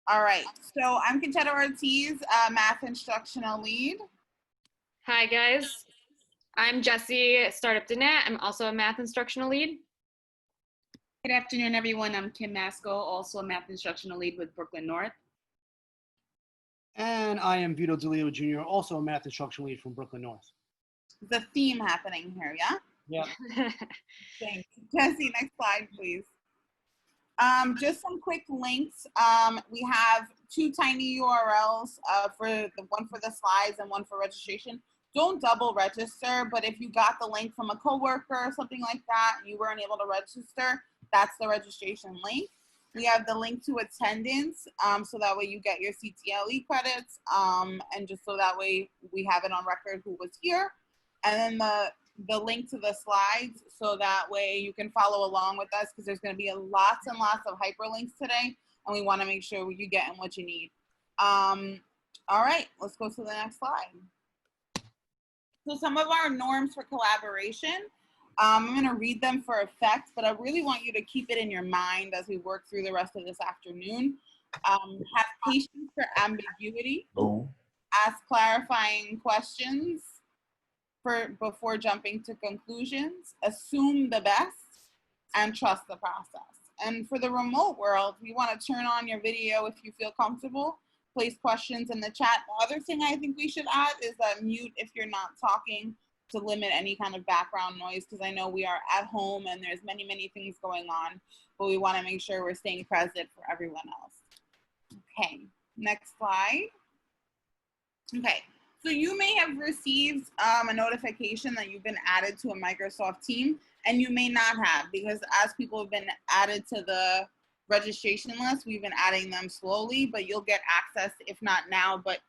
All right, so I'm Conchetta Ortiz, math instructional lead. Hi guys, I'm Jessie, Startup Danette. I'm also a math instructional lead. Good afternoon, everyone. I'm Kim Masco, also a math instructional lead with Brooklyn North. And I am Vito DeLeo Jr., also a math instructional lead from Brooklyn North. The theme happening here, yeah? Yeah. Thanks. Jessie, next slide, please. Just some quick links. We have two tiny URLs for the one for the slides and one for registration. Don't double register, but if you got the link from a coworker or something like that and you weren't able to register, that's the registration link. We have the link to attendance, so that way you get your CTLE credits, and just so that way we have it on record who was here. And then the link to the slides, so that way you can follow along with us, because there's going to be lots and lots of hyperlinks today, and we want to make sure you're getting what you need. All right, let's go to the next slide. So some of our norms for collaboration, I'm going to read them for effect, but I really want you to keep it in your mind as we work through the rest of this afternoon. Have patience for ambiguity. Ask clarifying questions before jumping to conclusions. Assume the best and trust the process. And for the remote world, we want to turn on your video if you feel comfortable. Place questions in the chat. The other thing I think we should add is mute if you're not talking, to limit any kind of background noise, because I know we are at home and there's many, many things going on, but we want to make sure we're staying present for everyone else. Okay, next slide. Okay, so you may have received a notification that you've been added to a Microsoft team, and you may not have, because as people have been added to the registration list, we've been adding them slowly, but you'll get access, if not now, but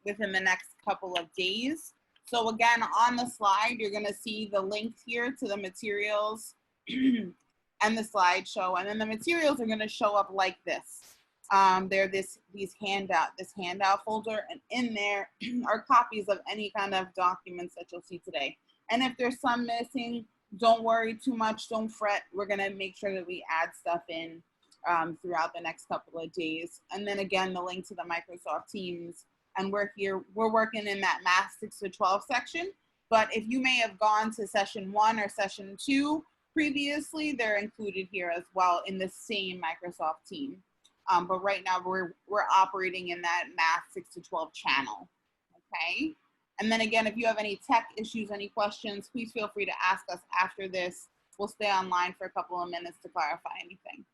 within the next couple of days. So again, on the slide, you're going to see the link here to the materials and the slideshow. And then the materials are going to show up like this. They're this handout folder, and in there are copies of any kind of documents that you'll see today. And if there's some missing, don't worry too much, don't fret. We're going to make sure that we add stuff in throughout the next couple of days. And then again, the link to the Microsoft Teams. And we're working in that Math 6 to 12 section. But if you may have gone to session 1 or session 2 previously, they're included here as well in the same Microsoft team. But right now we're operating in that Math 6 to 12 channel, okay? And then again, if you have any tech issues, any questions, please feel free to ask us after this. We'll stay online for a couple of minutes to clarify anything.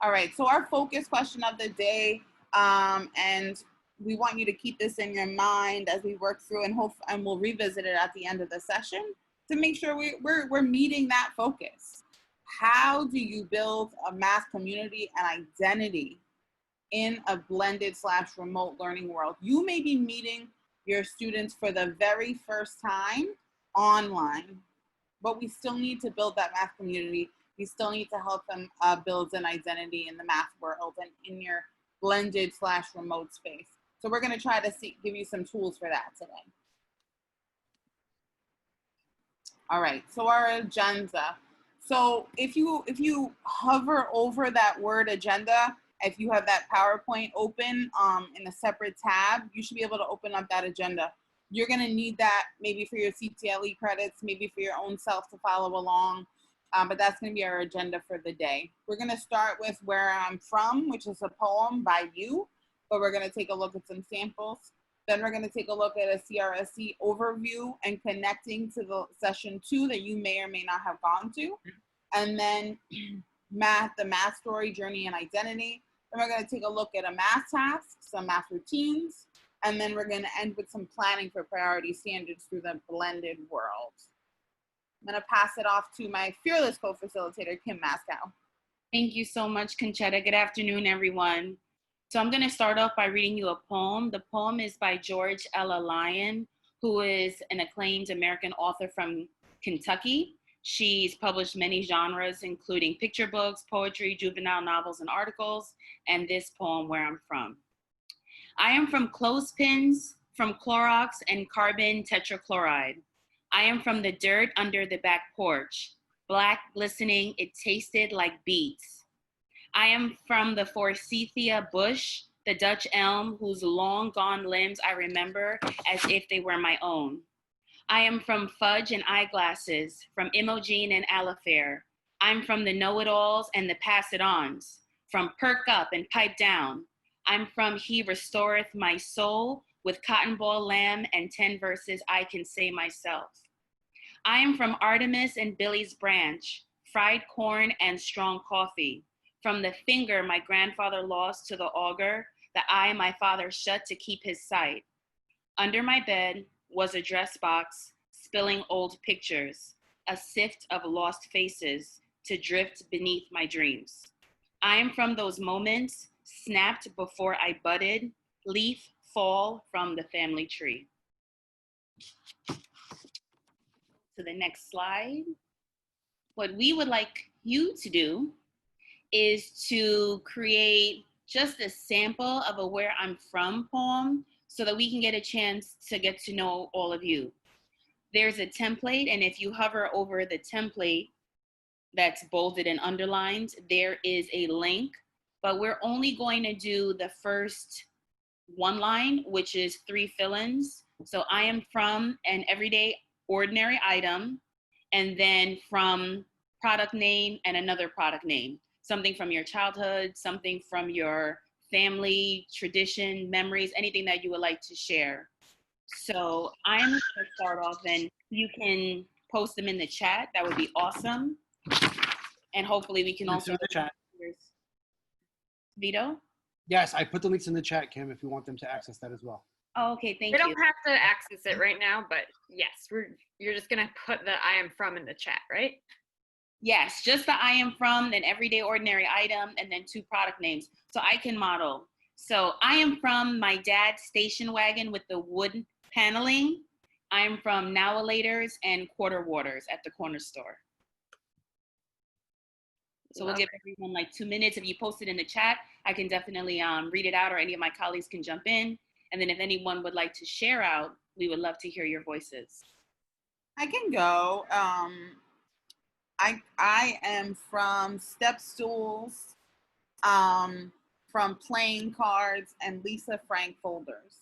All right, so our focus question of the day, and we want you to keep this in your mind as we work through, and we'll revisit it at the end of the session to make sure we're meeting that focus. How do you build a math community and identity in a blended / remote learning world? You may be meeting your students for the very first time online, but we still need to build that math community. We still need to help them build an identity in the math world and in your blended / remote space. So we're going to try to give you some tools for that today. All right, so our agenda. So if you hover over that word agenda, if you have that PowerPoint open in a separate tab, you should be able to open up that agenda. You're going to need that maybe for your CTLE credits, maybe for your own self to follow along. But that's going to be our agenda for the day. We're going to start with Where I'm From, which is a poem by you, but we're going to take a look at some samples. Then we're going to take a look at a CRSC overview and connecting to the session 2 that you may or may not have gone to. And then the math story, journey, and identity. Then we're going to take a look at a math task, some math routines, and then we're going to end with some planning for priority standards through the blended world. I'm going to pass it off to my fearless co-facilitator, Kim Masco. Thank you so much, Conchetta. Good afternoon, everyone. So I'm going to start off by reading you a poem. The poem is by George Ella Lyon, who is an acclaimed American author from Kentucky. She's published many genres, including picture books, poetry, juvenile novels, and articles, and this poem, Where I'm From. I am from clothespins, from Clorox and carbon tetrachloride. I am from the dirt under the back porch. Black glistening, it tasted like beets. I am from the forsythia bush, the Dutch elm, whose long gone limbs I remember as if they were my own. I am from fudge and eyeglasses, from Imogen and Alifair. I'm from the know-it-alls and the pass-it-ons, from perk up and pipe down. I'm from he restoreth my soul with cotton ball lamb and 10 verses I can say myself. I am from Artemis and Billy's branch, fried corn and strong coffee, from the finger my grandfather lost to the auger, the eye my father shut to keep his sight. Under my bed was a dress box, spilling old pictures, a sift of lost faces to drift beneath my dreams. I am from those moments, snapped before I budded, leaf fall from the family tree. To the next slide. What we would like you to do is to create just a sample of a Where I'm From poem so that we can get a chance to get to know all of you. There's a template, and if you hover over the template that's bolded and underlined, there is a link, but we're only going to do the first one line, which is 3 fill-ins. So I am from an everyday ordinary item, and then from product name and another product name. Something from your childhood, something from your family, tradition, memories, anything that you would like to share. So I'm going to start off, and you can post them in the chat. That would be awesome. And hopefully we can Links also. in the chat. Vito? Yes, I put the links in the chat, Kim, if you want them to access that as well. Oh, okay, thank We you. don't have to access it right now, but yes, you're just gonna put the I am from in the chat, right? Yes, just the I am from, then everyday ordinary item, and then 2 product names. So I can model. So I am from my dad's station wagon with the wood paneling. I'm from Nowalators and Quarter Waters at the corner store. So we'll Love give everyone like 2 minutes. If you post it in the chat, I can definitely read it out, or any of my colleagues can jump in. And then if anyone would like to share out, we would love to hear your voices. I can go. I am from step stools, from playing cards and Lisa Frank folders.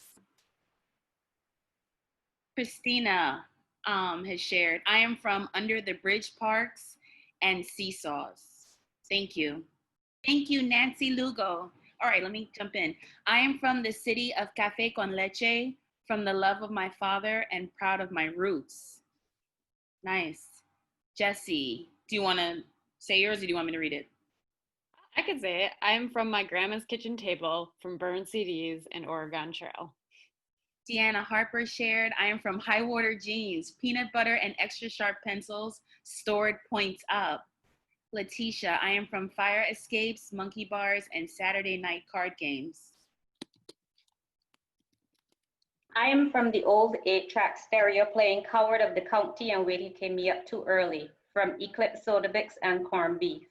Christina has shared, I am from under the bridge parks and seesaws. Thank you. Thank you, Nancy Lugo. All right, let me jump in. I am from the city of Café con Leche, from the love of my father and proud of my roots. Nice. Jesse, do you want to say yours, or do you want me to read it? I could say it. I'm from my grandma's kitchen table, from burned CDs and Oregon Trail. Deanna Harper shared, I am from High Water Jeans, peanut butter and extra sharp pencils, stored points up. Letitia, I am from fire escapes, monkey bars, and Saturday night card games. I am from the old 8-track stereo playing Coward of the County and Wait He Came Me Up Too Early, from Eclipse Soda Bix and corned beef,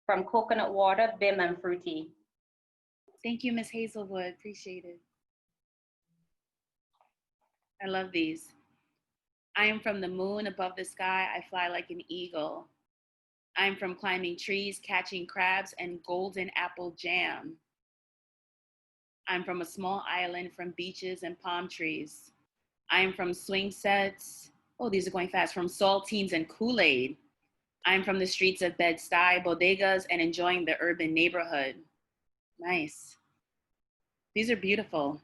from coconut water, Bim and fruity. Thank you, Miss Hazelwood, appreciate it. I love these. I am from the moon above the sky, I fly like an eagle. I'm from climbing trees, catching crabs, and golden apple jam. I'm from a small island, from beaches and palm trees. I am from swing sets. Oh, these are going fast. From saltines and Kool-Aid. I'm from the streets of Bed-Stuy, bodegas, and enjoying the urban neighborhood. Nice. These are beautiful.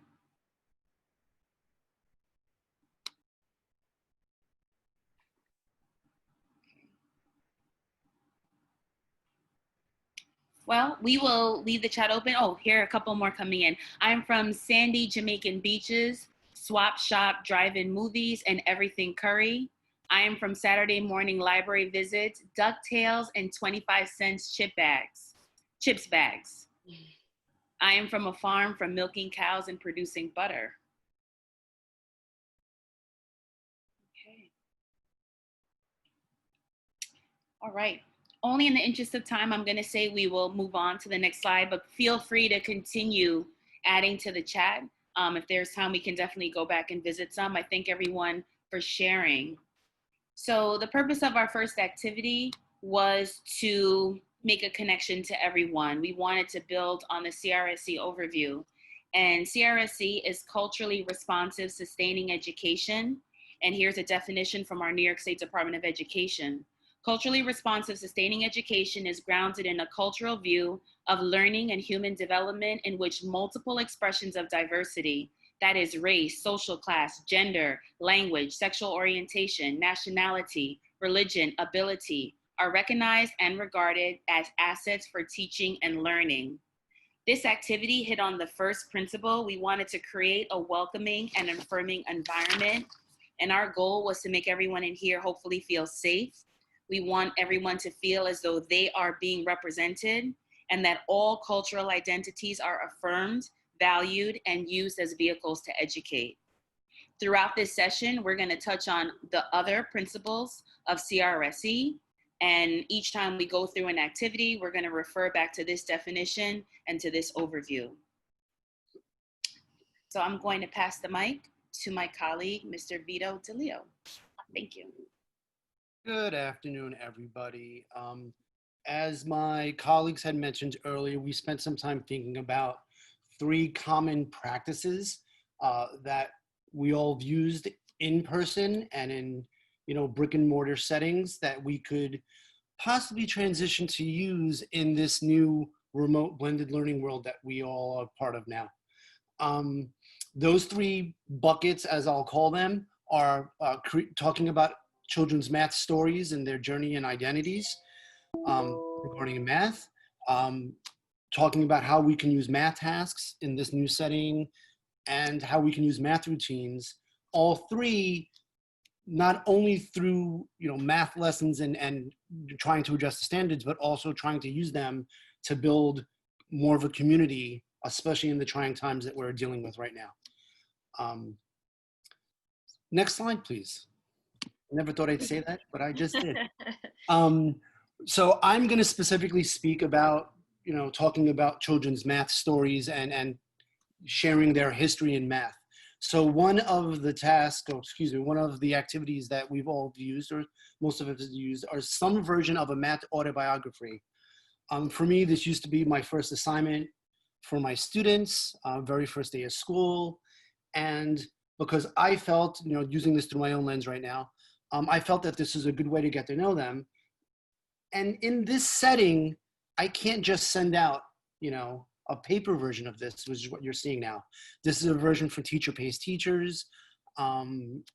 Well, we will leave the chat open. Oh, here are a couple more coming in. I'm from sandy Jamaican beaches, swap shop, drive-in movies, and everything curry. I am from Saturday morning library visits, DuckTales, and 25 cents chips bags. I am from a farm, from milking cows and producing butter. Okay. All right. Only in the interest of time, I'm going to say we will move on to the next slide, but feel free to continue adding to the chat. If there's time, we can definitely go back and visit some. I thank everyone for sharing. So the purpose of our first activity was to make a connection to everyone. We wanted to build on the CRSC overview. And CRSC is culturally responsive, sustaining education. And here's a definition from our New York State Department of Education. Culturally responsive, sustaining education is grounded in a cultural view of learning and human development in which multiple expressions of diversity, that is race, social class, gender, language, sexual orientation, nationality, religion, ability, are recognized and regarded as assets for teaching and learning. This activity hit on the first principle. We wanted to create a welcoming and affirming environment. And our goal was to make everyone in here hopefully feel safe. We want everyone to feel as though they are being represented and that all cultural identities are affirmed, valued, and used as vehicles to educate. Throughout this session, we're going to touch on the other principles of CRSE. And each time we go through an activity, we're going to refer back to this definition and to this overview. So I'm going to pass the mic to my colleague, Mr. Vito DeLeo. Thank you. Good afternoon, everybody. As my colleagues had mentioned earlier, we spent some time thinking about 3 common practices that we all used in person and in brick and mortar settings that we could possibly transition to use in this new remote blended learning world that we all are part of now. Those 3 buckets, as I'll call them, are talking about children's math stories and their journey and identities regarding math, talking about how we can use math tasks in this new setting, and how we can use math routines. All 3, not only through math lessons and trying to address the standards, but also trying to use them to build more of a community, especially in the trying times that we're dealing with right now. Next slide, please. Never thought I'd say that, but I just did. So I'm going to specifically speak about, talking about children's math stories and sharing their history in math. So one of the tasks, one of the activities that we've all used, or most of us used, are some version of a math autobiography. For me, this used to be my first assignment for my students, very first day of school. And because I felt, using this through my own lens right now, I felt that this is a good way to get to know them. And in this setting, I can't just send out, a paper version of this, which is what you're seeing now. This is a version for teacher pays teachers.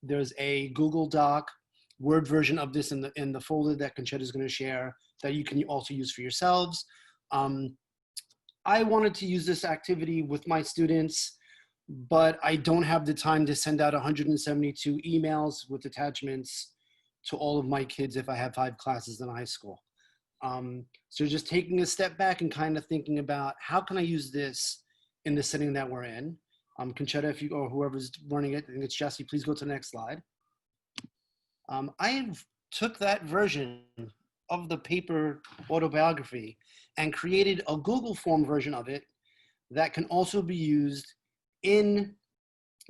There's a Google Doc Word version of this in the folder that Conchetta is going to share that you can also use for yourselves. I wanted to use this activity with my students, but I don't have the time to send out 172 emails with attachments to all of my kids if I have 5 classes in high school. So just taking a step back and kind of thinking about how can I use this in the setting that we're in. Conchetta, if you, or whoever's running it, I think it's Jesse, please go to the next slide. I took that version of the paper autobiography and created a Google form version of it that can also be used in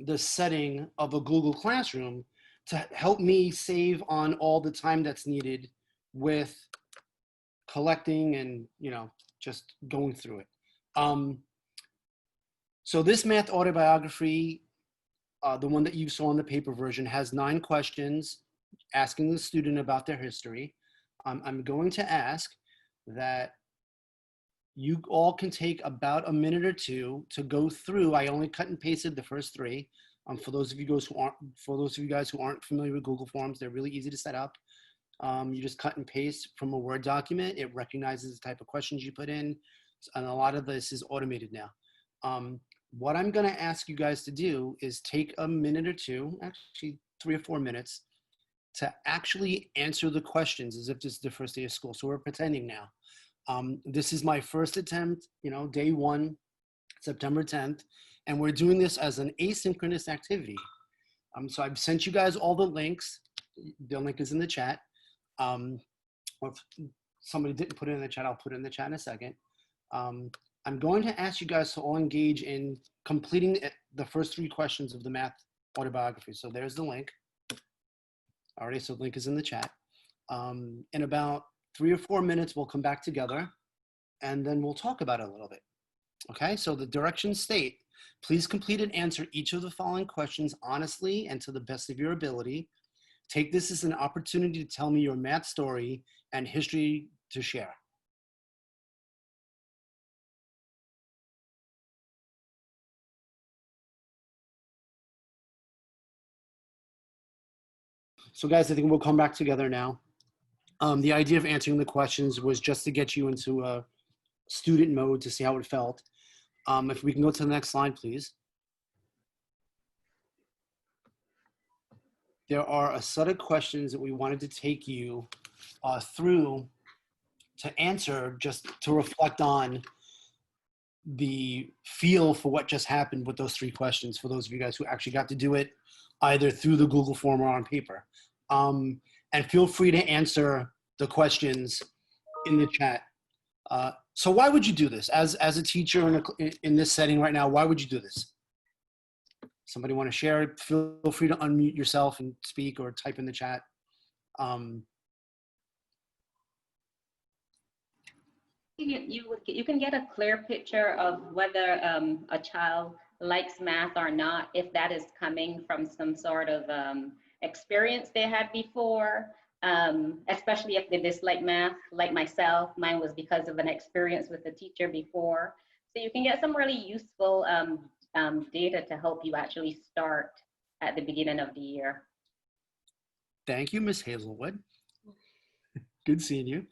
the setting of a Google Classroom to help me save on all the time that's needed with collecting and, just going through it. So this math autobiography, the one that you saw in the paper version, has 9 questions asking the student about their history. I'm going to ask that you all can take about a minute or 2 to go through. I only cut and pasted the first 3. For those of you guys who aren't familiar with Google Forms, they're really easy to set up. You just cut and paste from a Word document. It recognizes the type of questions you put in, and a lot of this is automated now. What I'm going to ask you guys to do is take a minute or 2, actually 3 or 4 minutes, to actually answer the questions as if this is the first day of school. So we're pretending now. This is my first attempt, day 1, September 10th, and we're doing this as an asynchronous activity. So I've sent you guys all the links. The link is in the chat. Or if somebody didn't put it in the chat, I'll put it in the chat in a second. I'm going to ask you guys to all engage in completing the first 3 questions of the math autobiography. So there's the link. Alrighty, so the link is in the chat. In about 3 or 4 minutes, we'll come back together and then we'll talk about it a little bit. Okay, so the directions state, please complete and answer each of the following questions honestly and to the best of your ability. Take this as an opportunity to tell me your math story and history to share. So guys, I think we'll come back together now. The idea of answering the questions was just to get you into a student mode to see how it felt. If we can go to the next slide, please. There are a set of questions that we wanted to take you through to answer, just to reflect on the feel for what just happened with those 3 questions for those of you guys who actually got to do it either through the Google form or on paper. And feel free to answer the questions in the chat. So why would you do this? As a teacher in this setting right now, why would you do this? Somebody want to share it? Feel free to unmute yourself and speak or type in the chat. You can get a clear picture of whether a child likes math or not, if that is coming from some sort of experience they had before, especially if they dislike math, like myself. Mine was because of an experience with a teacher before. So you can get some really useful data to help you actually start at the beginning of the year. Thank you, Ms. Hazelwood. Good seeing you.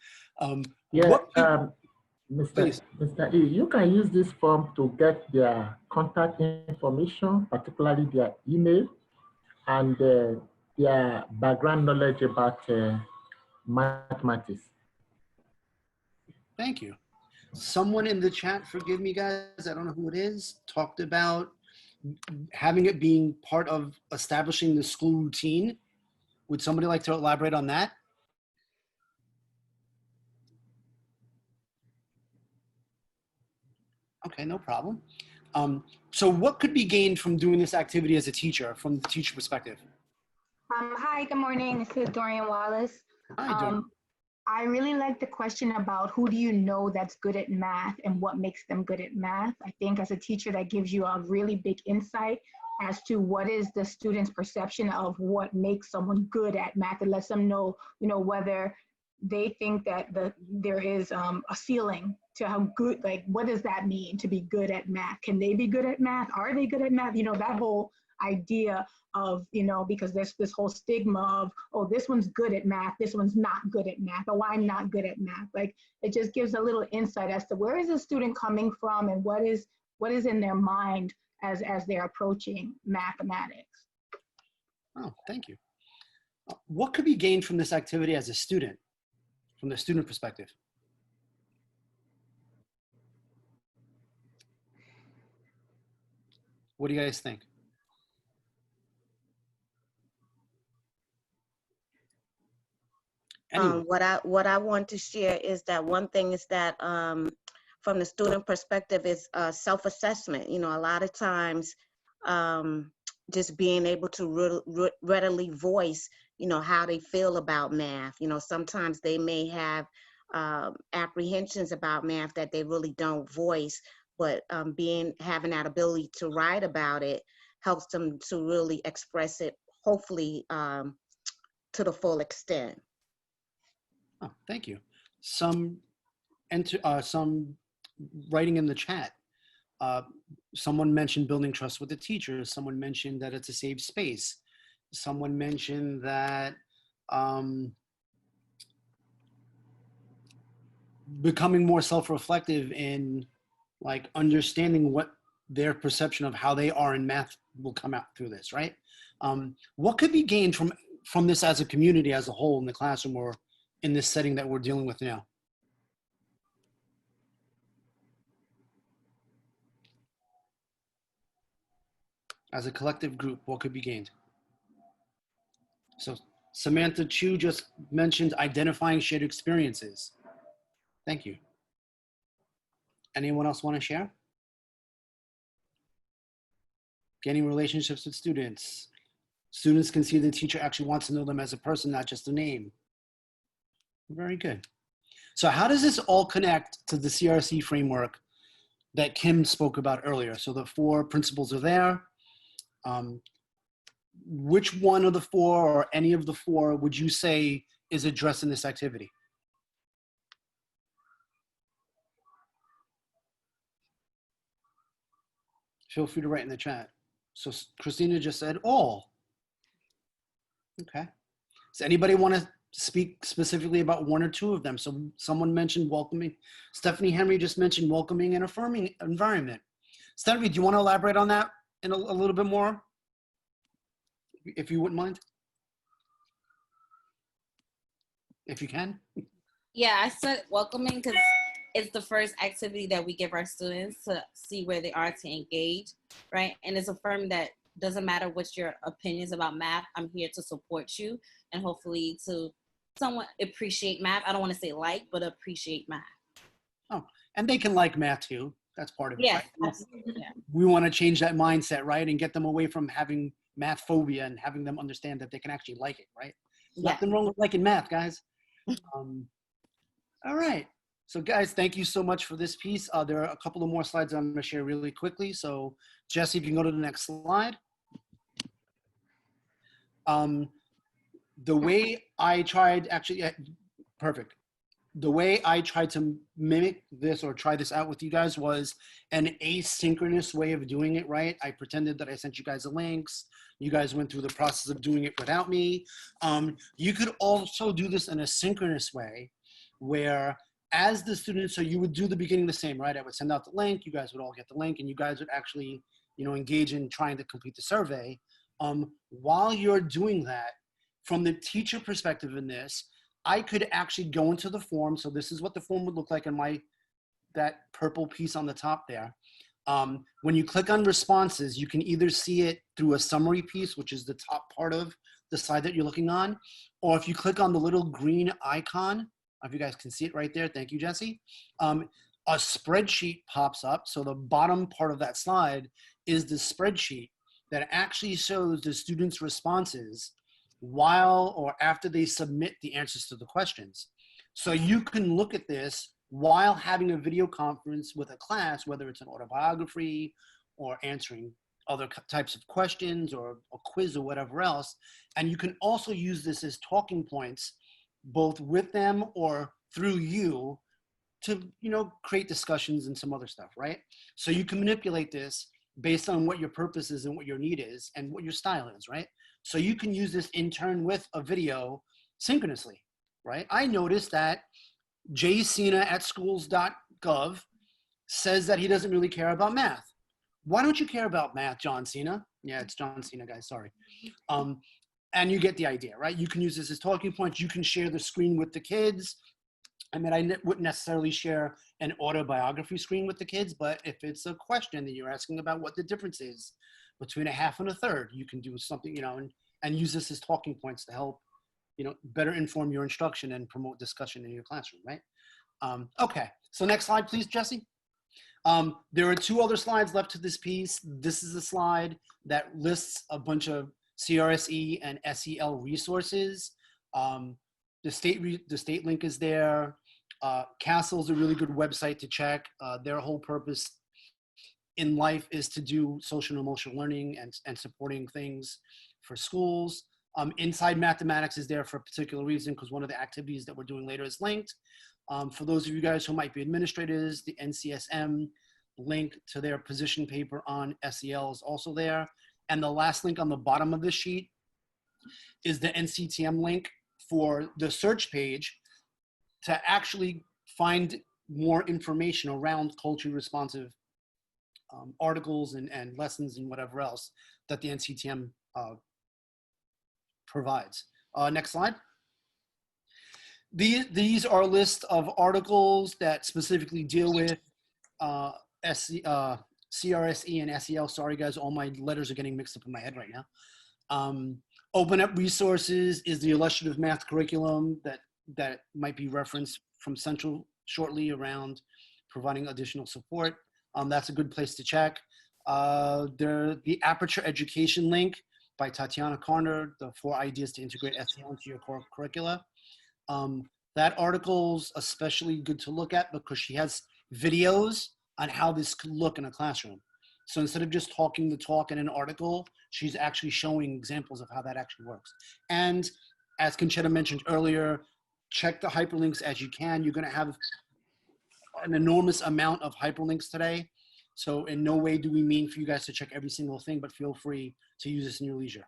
Mr. E, you can use this form to get their contact information, particularly their email and their background knowledge about mathematics. Thank you. Someone in the chat, forgive me guys, I don't know who it is, talked about having it being part of establishing the school routine. Would somebody like to elaborate on that? Okay, no problem. So what could be gained from doing this activity as a teacher, from the teacher perspective? Hi, good morning. This is Dorian Wallace. Hi, Dorian. I really like the question about who do you know that's good at math and what makes them good at math. I think as a teacher, that gives you a really big insight as to what is the student's perception of what makes someone good at math. It lets them know, whether they think that there is a ceiling to how good, like, what does that mean to be good at math? Can they be good at math? Are they good at math? That whole idea of, because there's this whole stigma of, oh, this one's good at math, this one's not good at math, oh, I'm not good at math. Like, it just gives a little insight as to where is the student coming from and what is in their mind as they're approaching mathematics. Oh, thank you. What could be gained from this activity as a student, from the student perspective? What do you guys think? Anyway. What I want to share is that one thing is that from the student perspective is self-assessment. A lot of times just being able to readily voice, how they feel about math. Sometimes they may have apprehensions about math that they really don't voice, but having that ability to write about it helps them to really express it, hopefully to the full extent. Oh, thank you. Some writing in the chat. Someone mentioned building trust with the teachers. Someone mentioned that it's a safe space. Someone mentioned that becoming more self-reflective in like understanding what their perception of how they are in math will come out through this, right? What could be gained from this as a community as a whole in the classroom or in this setting that we're dealing with now? As a collective group, what could be gained? So Samantha Chu just mentioned identifying shared experiences. Thank you. Anyone else want to share? Gaining relationships with students. Students can see the teacher actually wants to know them as a person, not just a name. Very good. So how does this all connect to the CRC framework that Kim spoke about earlier? So the 4 principles are there. Which one of the 4 or any of the 4 would you say is addressed in this activity? Feel free to write in the chat. So Christina just said all. Okay. Does anybody want to speak specifically about 1 or 2 of them? So someone mentioned welcoming. Stephanie Henry just mentioned welcoming and affirming environment. Stephanie, do you want to elaborate on that in a little bit more? If you wouldn't mind. If you can. Yeah, I said welcoming because it's the first activity that we give our students to see where they are to engage, right? And it's affirming that doesn't matter what your opinions about math, I'm here to support you and hopefully to somewhat appreciate math. I don't want to say like, but appreciate math. Oh, and they can like math too. That's part of it. Yes, right? absolutely. Yeah. We want to change that mindset, right? And get them away from having math phobia and having them understand that they can actually like it, right? Yeah. Nothing wrong with liking math, guys. All right. So guys, thank you so much for this piece. There are a couple of more slides I'm going to share really quickly. So Jesse, if you can go to the next slide. The way I tried, actually, perfect. The way I tried to mimic this or try this out with you guys was an asynchronous way of doing it, right? I pretended that I sent you guys the links. You guys went through the process of doing it without me. You could also do this in a synchronous way where as the students, so you would do the beginning the same, right? I would send out the link, you guys would all get the link, and you guys would actually, you know, engage in trying to complete the survey. While you're doing that, from the teacher perspective in this, I could actually go into the form. So this is what the form would look like in that purple piece on the top there. When you click on responses, you can either see it through a summary piece, which is the top part of the slide that you're looking on, or if you click on the little green icon, if you guys can see it right there, thank you, Jesse. A spreadsheet pops up. So the bottom part of that slide is the spreadsheet that actually shows the students' responses while or after they submit the answers to the questions. So you can look at this while having a video conference with a class, whether it's an autobiography or answering other types of questions or a quiz or whatever else. And you can also use this as talking points, both with them or through you to, you know, create discussions and some other stuff, right? So you can manipulate this based on what your purpose is and what your need is and what your style is, right? So you can use this in turn with a video synchronously, right? I noticed that jcena@schools.gov says that he doesn't really care about math. Why don't you care about math, John Cena? Yeah, it's John Cena, guys, sorry. And you get the idea, right? You can use this as talking points. You can share the screen with the kids. I mean, I wouldn't necessarily share an autobiography screen with the kids, but if it's a question that you're asking about what the difference is between a half and a third, you can do something, you know, and use this as talking points to help, you know, better inform your instruction and promote discussion in your classroom, right? Okay, so next slide, please, Jesse. There are 2 other slides left to this piece. This is a slide that lists a bunch of CRSE and SEL resources. The state link is there. CASEL's a really good website to check. Their whole purpose in life is to do social and emotional learning and supporting things for schools. Inside Mathematics is there for a particular reason because one of the activities that we're doing later is linked. For those of you guys who might be administrators, the NCSM link to their position paper on SEL is also there. And the last link on the bottom of the sheet is the NCTM link for the search page to actually find more information around culturally responsive articles and lessons and whatever else that the NCTM provides. Next slide. These are a list of articles that specifically deal with CRSE and SEL. Sorry guys, all my letters are getting mixed up in my head right now. Open Up Resources is the illustrative math curriculum that might be referenced from Central shortly around providing additional support. That's a good place to check. The Aperture Education link by Tatiana Karner, the 4 ideas to integrate SEL into your core curricula. The That article's especially good to look at because she has videos on how this could look in a classroom. So instead of just talking the talk in an article, she's actually showing examples of how that actually works. And as Conchetta mentioned earlier, check the hyperlinks as you can. You're gonna have an enormous amount of hyperlinks today. So in no way do we mean for you guys to check every single thing, but feel free to use this in your leisure.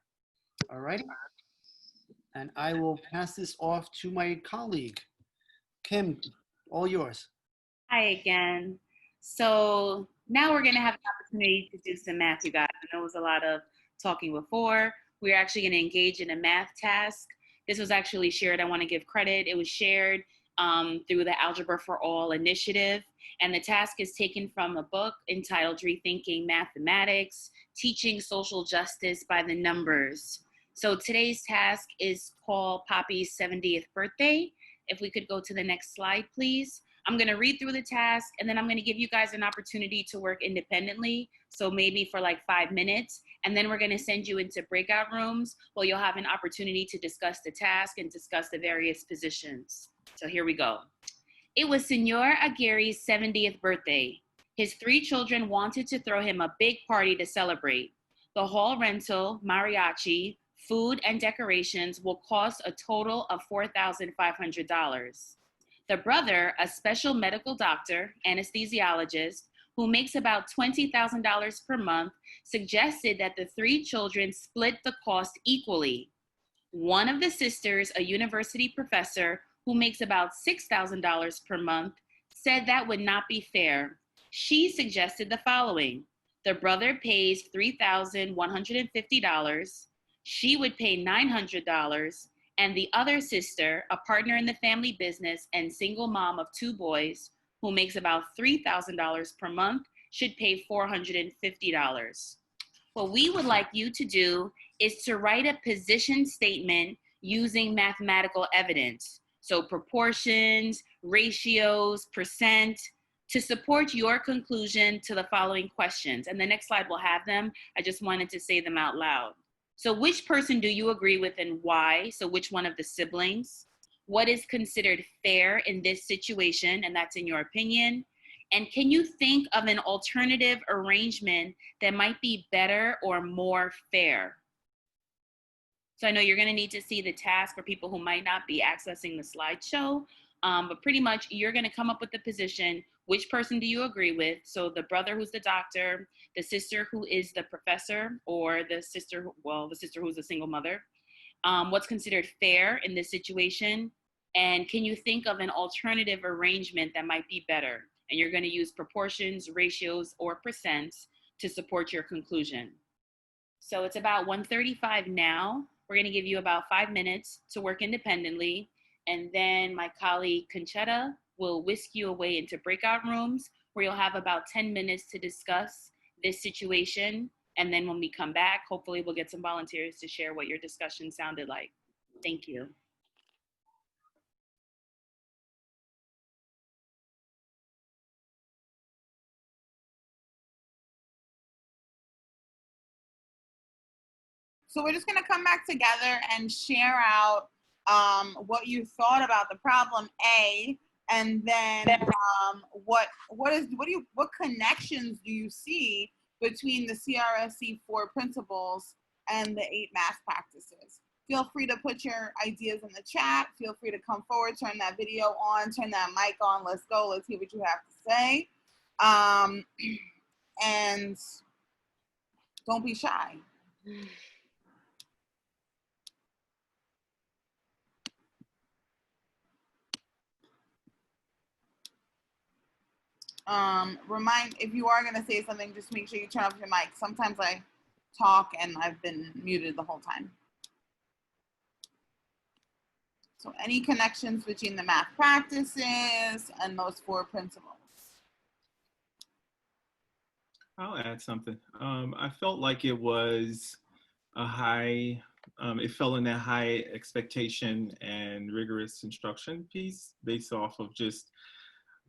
All right. And I will pass this off to my colleague. Kim, all yours. Hi again. So now we're going to have the opportunity to do some math, you guys. I know it was a lot of talking before. We're actually going to engage in a math task. This was actually shared. I want to give credit. It was shared through the Algebra for All initiative. And the task is taken from a book entitled Rethinking Mathematics, Teaching Social Justice by the Numbers. So today's task is called Poppy's 70th birthday. If we could go to the next slide, please. I'm going to read through the task, and then I'm going to give you guys an opportunity to work independently. So maybe for like 5 minutes, and then we're going to send you into breakout rooms where you'll have an opportunity to discuss the task and discuss the various positions. So here we go. It was Senor Aguirre's 70th birthday. His 3 children wanted to throw him a big party to celebrate. The hall rental, mariachi, food, and decorations will cost a total of $4,500. The brother, a special medical doctor, anesthesiologist, who makes about $20,000 per month, suggested that the 3 children split the cost equally. One of the sisters, a university professor who makes about $6,000 per month, said that would not be fair. She suggested the following. The brother pays $3,150. She would pay $900, and the other sister, a partner in the family business and single mom of 2 boys, who makes about $3,000 per month, should pay $450. What we would like you to do is to write a position statement using mathematical evidence. So proportions, ratios, percent, to support your conclusion to the following questions. And the next slide will have them. I just wanted to say them out loud. So which person do you agree with and why? So which one of the siblings? What is considered fair in this situation? And that's in your opinion. And can you think of an alternative arrangement that might be better or more fair? So I know you're gonna need to see the task for people who might not be accessing the slideshow, but pretty much you're gonna come up with the position. Which person do you agree with? So the brother who's the doctor, the sister who is the professor, or the sister who's a single mother. What's considered fair in this situation? And can you think of an alternative arrangement that might be better? And you're gonna use proportions, ratios, or percents to support your conclusion. So it's about 1:35 now. We're gonna give you about 5 minutes to work independently. And then my colleague Conchetta will whisk you away into breakout rooms where you'll have about 10 minutes to discuss this situation. And then when we come back, hopefully we'll get some volunteers to share what your discussion sounded like. Thank you. So we're just going to come back together and share out what you thought about the problem A, and then what connections do you see between the CRSC 4 principles and the 8 math practices. Feel free to put your ideas in the chat. Feel free to come forward, turn that video on, turn that mic on. Let's go. Let's hear what you have to say. And don't be shy. If you are going to say something, just make sure you turn off your mic. Sometimes I talk and I've been muted the whole time. So any connections between the math practices and those 4 principles? I'll add something. I felt like it was a high, it fell in that high expectation and rigorous instruction piece based off of just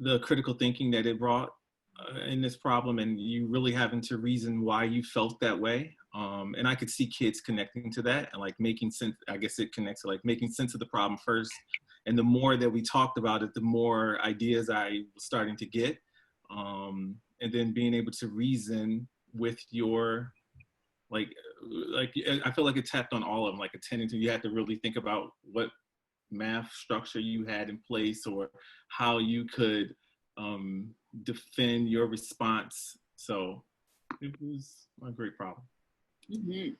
the critical thinking that it brought in this problem, and you really having to reason why you felt that way. And I could see kids connecting to that and like making sense. I guess it connects to like making sense of the problem first And the more that we talked about it, the more ideas I was starting to get. And then being able to reason with your, like I feel like it tapped on all of them, like attending to, you had to really think about what math structure you had in place or how you could defend your response. So it was a great problem. Mhm.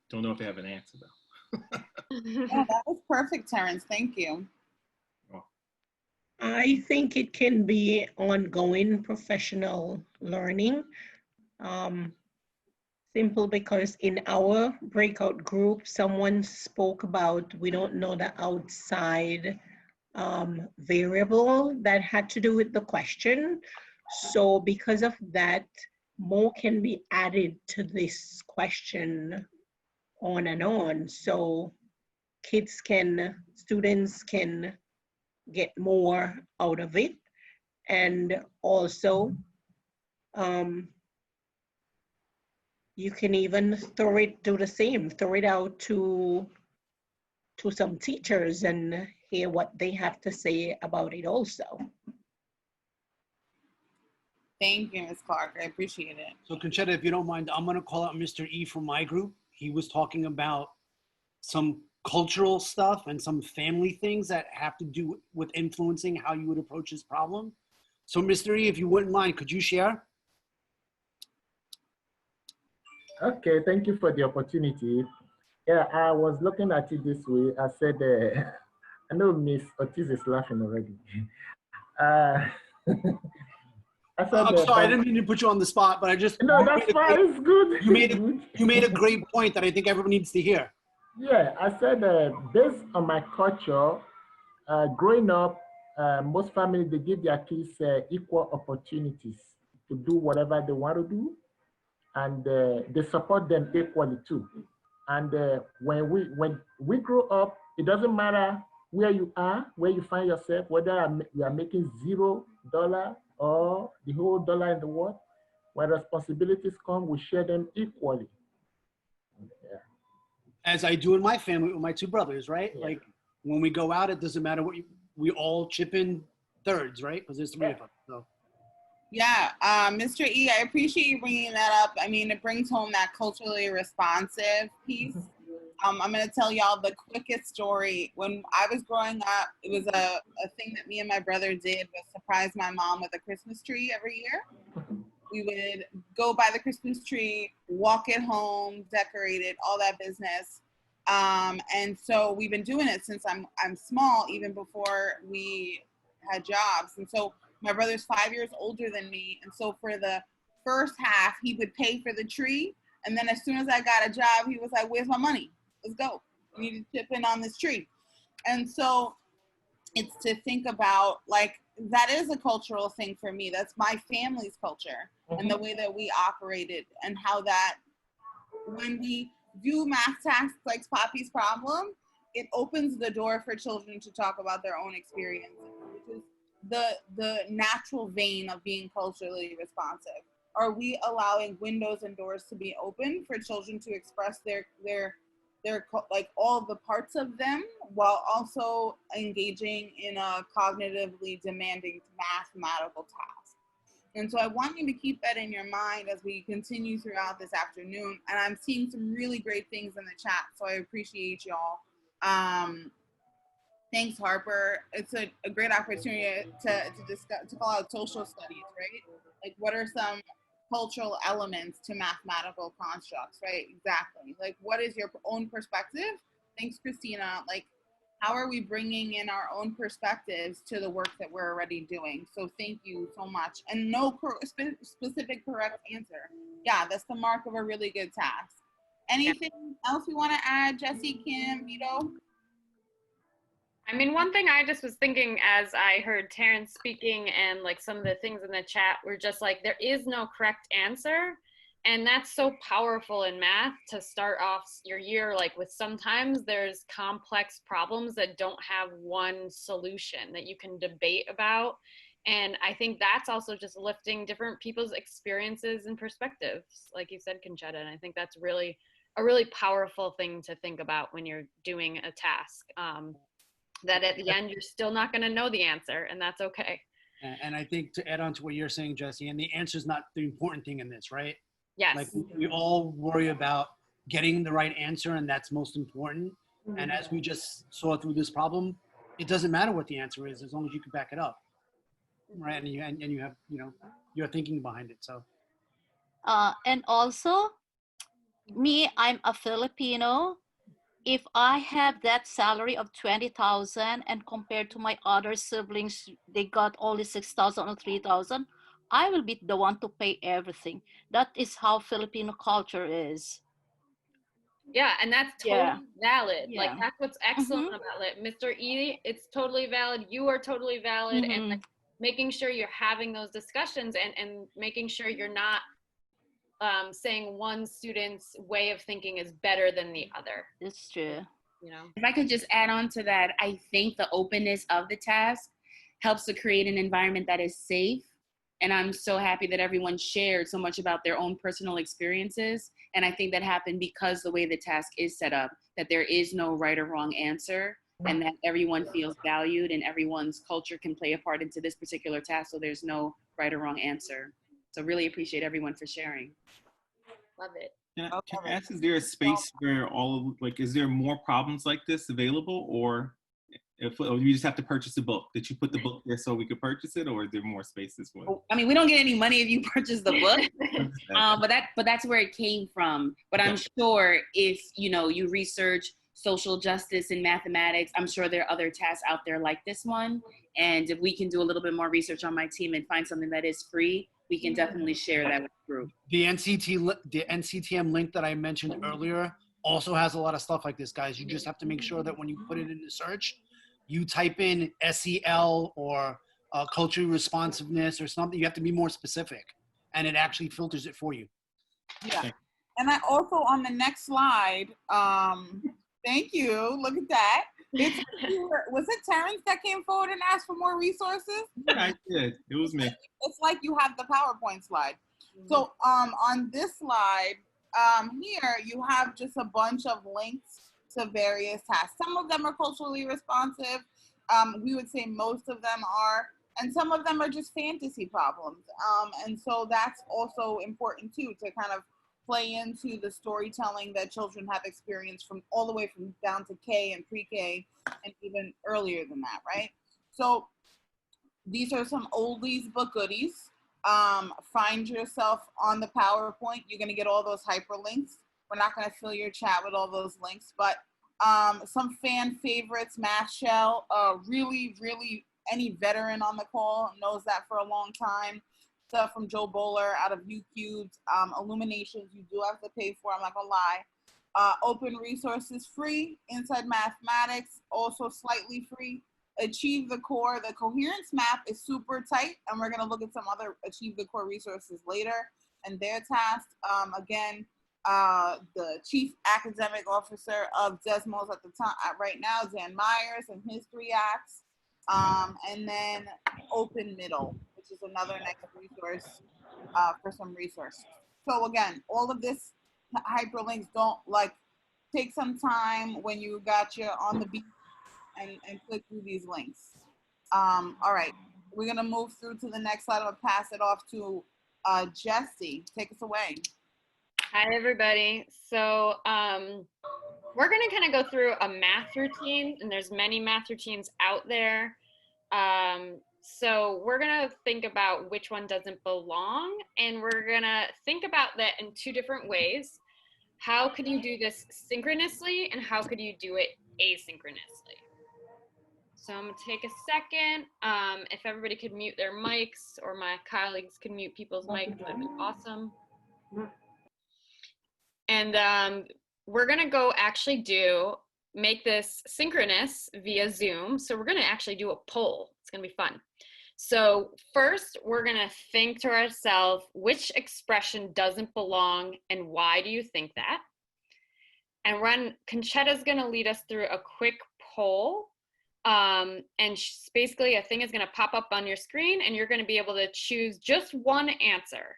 Don't know if they have an answer though. Yeah, that was perfect, Terrence. Thank you. I think it can be ongoing professional learning. Simple because in our breakout group, someone spoke about we don't know the outside variable that had to do with the question. So because of that, more can be added to this question on and on. So students can get more out of it. And also, you can even throw it out to some teachers and hear what they have to say about it also. Thank you, Ms. Clark. I appreciate it. So Conchetta, if you don't mind, I'm gonna call out Mr. E from my group. He was talking about some cultural stuff and some family things that have to do with influencing how you would approach this problem. So Mr. E, if you wouldn't mind, could you share? Okay, thank you for the opportunity. Yeah, I was looking at it this way. I said, I know Miss Ortiz is laughing already. I said, I'm sorry, I didn't mean to put you on the spot, but I just— No, that's fine, it's good. You made a great point that I think everyone needs to hear. Yeah, I said, based on my culture, growing up, most families, they give their kids equal opportunities to do whatever they want to do, and they support them equally too. And when we grow up, it doesn't matter where you are, where you find yourself, whether you are making $0 or the whole dollar in the world. When responsibilities come, we share them equally. Yeah. As I do in my family with my two brothers, right? Yeah. Like when we go out, it doesn't matter what we all chip in thirds, right? Because there's 3 of us. So. Yeah, Mr. E, I appreciate you bringing that up. I mean, it brings home that culturally responsive piece. I'm going to tell y'all the quickest story. When I was growing up, it was a thing that me and my brother did was surprise my mom with a Christmas tree every year. We would go by the Christmas tree, walk it home, decorate it, all that business. And so we've been doing it since I'm small, even before we had jobs. And so my brother's 5 years older than me. And so for the first half, he would pay for the tree. And then as soon as I got a job, he was like, "Where's my money? Let's go. We need to chip in on this tree." And so it's to think about, like, that is a cultural thing for me. That's my family's culture and the way that we operated, and how that when we do math tasks like Poppy's problem, it opens the door for children to talk about their own experiences, which is the natural vein of being culturally responsive. Are we allowing windows and doors to be open for children to express their like all the parts of them, while also engaging in a cognitively demanding mathematical task? And so I want you to keep that in your mind as we continue throughout this afternoon. And I'm seeing some really great things in the chat, so I appreciate y'all. Thanks, Harper. It's a great opportunity to discuss, to call out social studies, right? Like, what are some cultural elements to mathematical constructs, right? Exactly. Like, what is your own perspective? Thanks, Christina. Like, how are we bringing in our own perspectives to the work that we're already doing? So thank you so much. And no specific correct answer. Yeah, that's the mark of a really good task. Anything else we want to add, Jesse, Kim, Vito? I mean, one thing I just was thinking as I heard Terrence speaking, and like some of the things in the chat were just like, there is no correct answer. And that's so powerful in math, to start off your year like with, sometimes there's complex problems that don't have one solution that you can debate about. And I think that's also just lifting different people's experiences and perspectives, like you said, Conchetta. And I think that's really a really powerful thing to think about when you're doing a task. that at the end, you're still not going to know the answer, and that's okay. And I think to add on to what you're saying, Jesse, and the answer is not the important thing in this, right? Yes. Like we all worry about getting the right answer, and that's most important. And as we just saw through this problem, it doesn't matter what the answer is as long as you can back it up, right? And you have your thinking behind it. So. And also, I'm a Filipino. If I have that salary of 20,000 and compared to my other siblings, they got only 6,000 or 3,000, I will be the one to pay everything. That is how Filipino culture is. Yeah, and that's totally valid. Yeah. Like, that's what's excellent about it. Mr. E, it's totally valid. You are totally valid. And like, making sure you're having those discussions and making sure you're not saying one student's way of thinking is better than the other. It's true. You know? If I could just add on to that, I think the openness of the task helps to create an environment that is safe. And I'm so happy that everyone shared so much about their own personal experiences. And I think that happened because the way the task is set up, that there is no right or wrong answer, and that everyone feels valued and everyone's culture can play a part into this particular task. So there's no right or wrong answer. So really appreciate everyone for sharing. Love it. Can I ask, is there a space where is there more problems like this available, or you just have to purchase a book? Did you put the book there so we could purchase it, or is there more spaces for it? I mean, we don't get any money if you purchase the book, but that's where it came from. But I'm sure if you research social justice and mathematics, I'm sure there are other tasks out there like this one. And if we can do a little bit more research on my team and find something that is free, we can definitely share that with the group. The NCTM link that I mentioned earlier also has a lot of stuff like this, guys. You just have to make sure that when you put it in the search, you type in SEL or cultural responsiveness or something. You have to be more specific, and it actually filters it for you. Yeah. And I also, on the next slide, thank you. Look at that. Was it Terrence that came forward and asked for more resources? Yeah, I did. It was me. It's like you have the PowerPoint slide. So on this slide, here you have just a bunch of links to various tasks. Some of them are culturally responsive. We would say most of them are, and some of them are just fantasy problems. And so that's also important too, to kind of play into the storytelling that children have experienced from all the way from down to K and pre-K and even earlier than that, right? So these are some oldies but goodies. Find yourself on the PowerPoint. You're gonna get all those hyperlinks. We're not gonna fill your chat with all those links, but some fan favorites, Math Shell, really, any veteran on the call knows that for a long time. Stuff from Joe Bowler out of U-Cubes, Illuminations you do have to pay for, I'm not gonna lie. Open resources free, Inside Mathematics, also slightly free. Achieve the Core, the coherence map is super tight, and we're gonna look at some other Achieve the Core resources later and their tasks. Again, the Chief Academic Officer of Desmos at the time, right now, Dan Myers and his 3 acts. And then Open Middle, which is another next resource for some resources. So again, all of this hyperlinks, don't take some time when you got your on the beat and click through these links. All right, we're gonna move through to the next slide. I'm gonna pass it off to Jesse. Take us away. Hi, everybody. So we're going to kind of go through a math routine, and there's many math routines out there. So we're going to think about which one doesn't belong, and we're going to think about that in 2 different ways. How could you do this synchronously, and how could you do it asynchronously? So I'm going to take a second. If everybody could mute their mics, or my colleagues could mute people's mics, that'd be awesome. And we're gonna go make this synchronous via Zoom. So we're gonna actually do a poll. It's gonna be fun. So first, we're gonna think to ourselves, which expression doesn't belong and why do you think that? And Conchetta's gonna lead us through a quick poll. And basically a thing is gonna pop up on your screen and you're gonna be able to choose just one answer.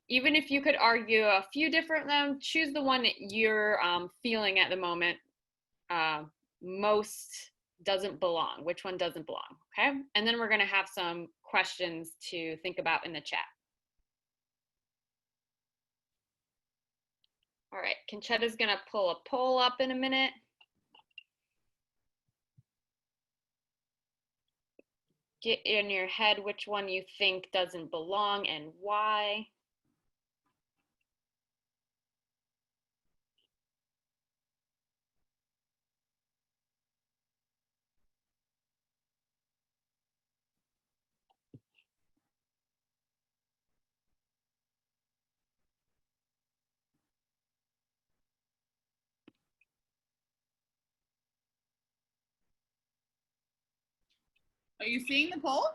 Even if you could argue a few different them, choose the one that you're feeling at the moment most doesn't belong? Which one doesn't belong? Okay. And then we're going to have some questions to think about in the chat. All right. Conchetta's going to pull a poll up in a minute. Get in your head which one you think doesn't belong and why. Are you seeing the poll?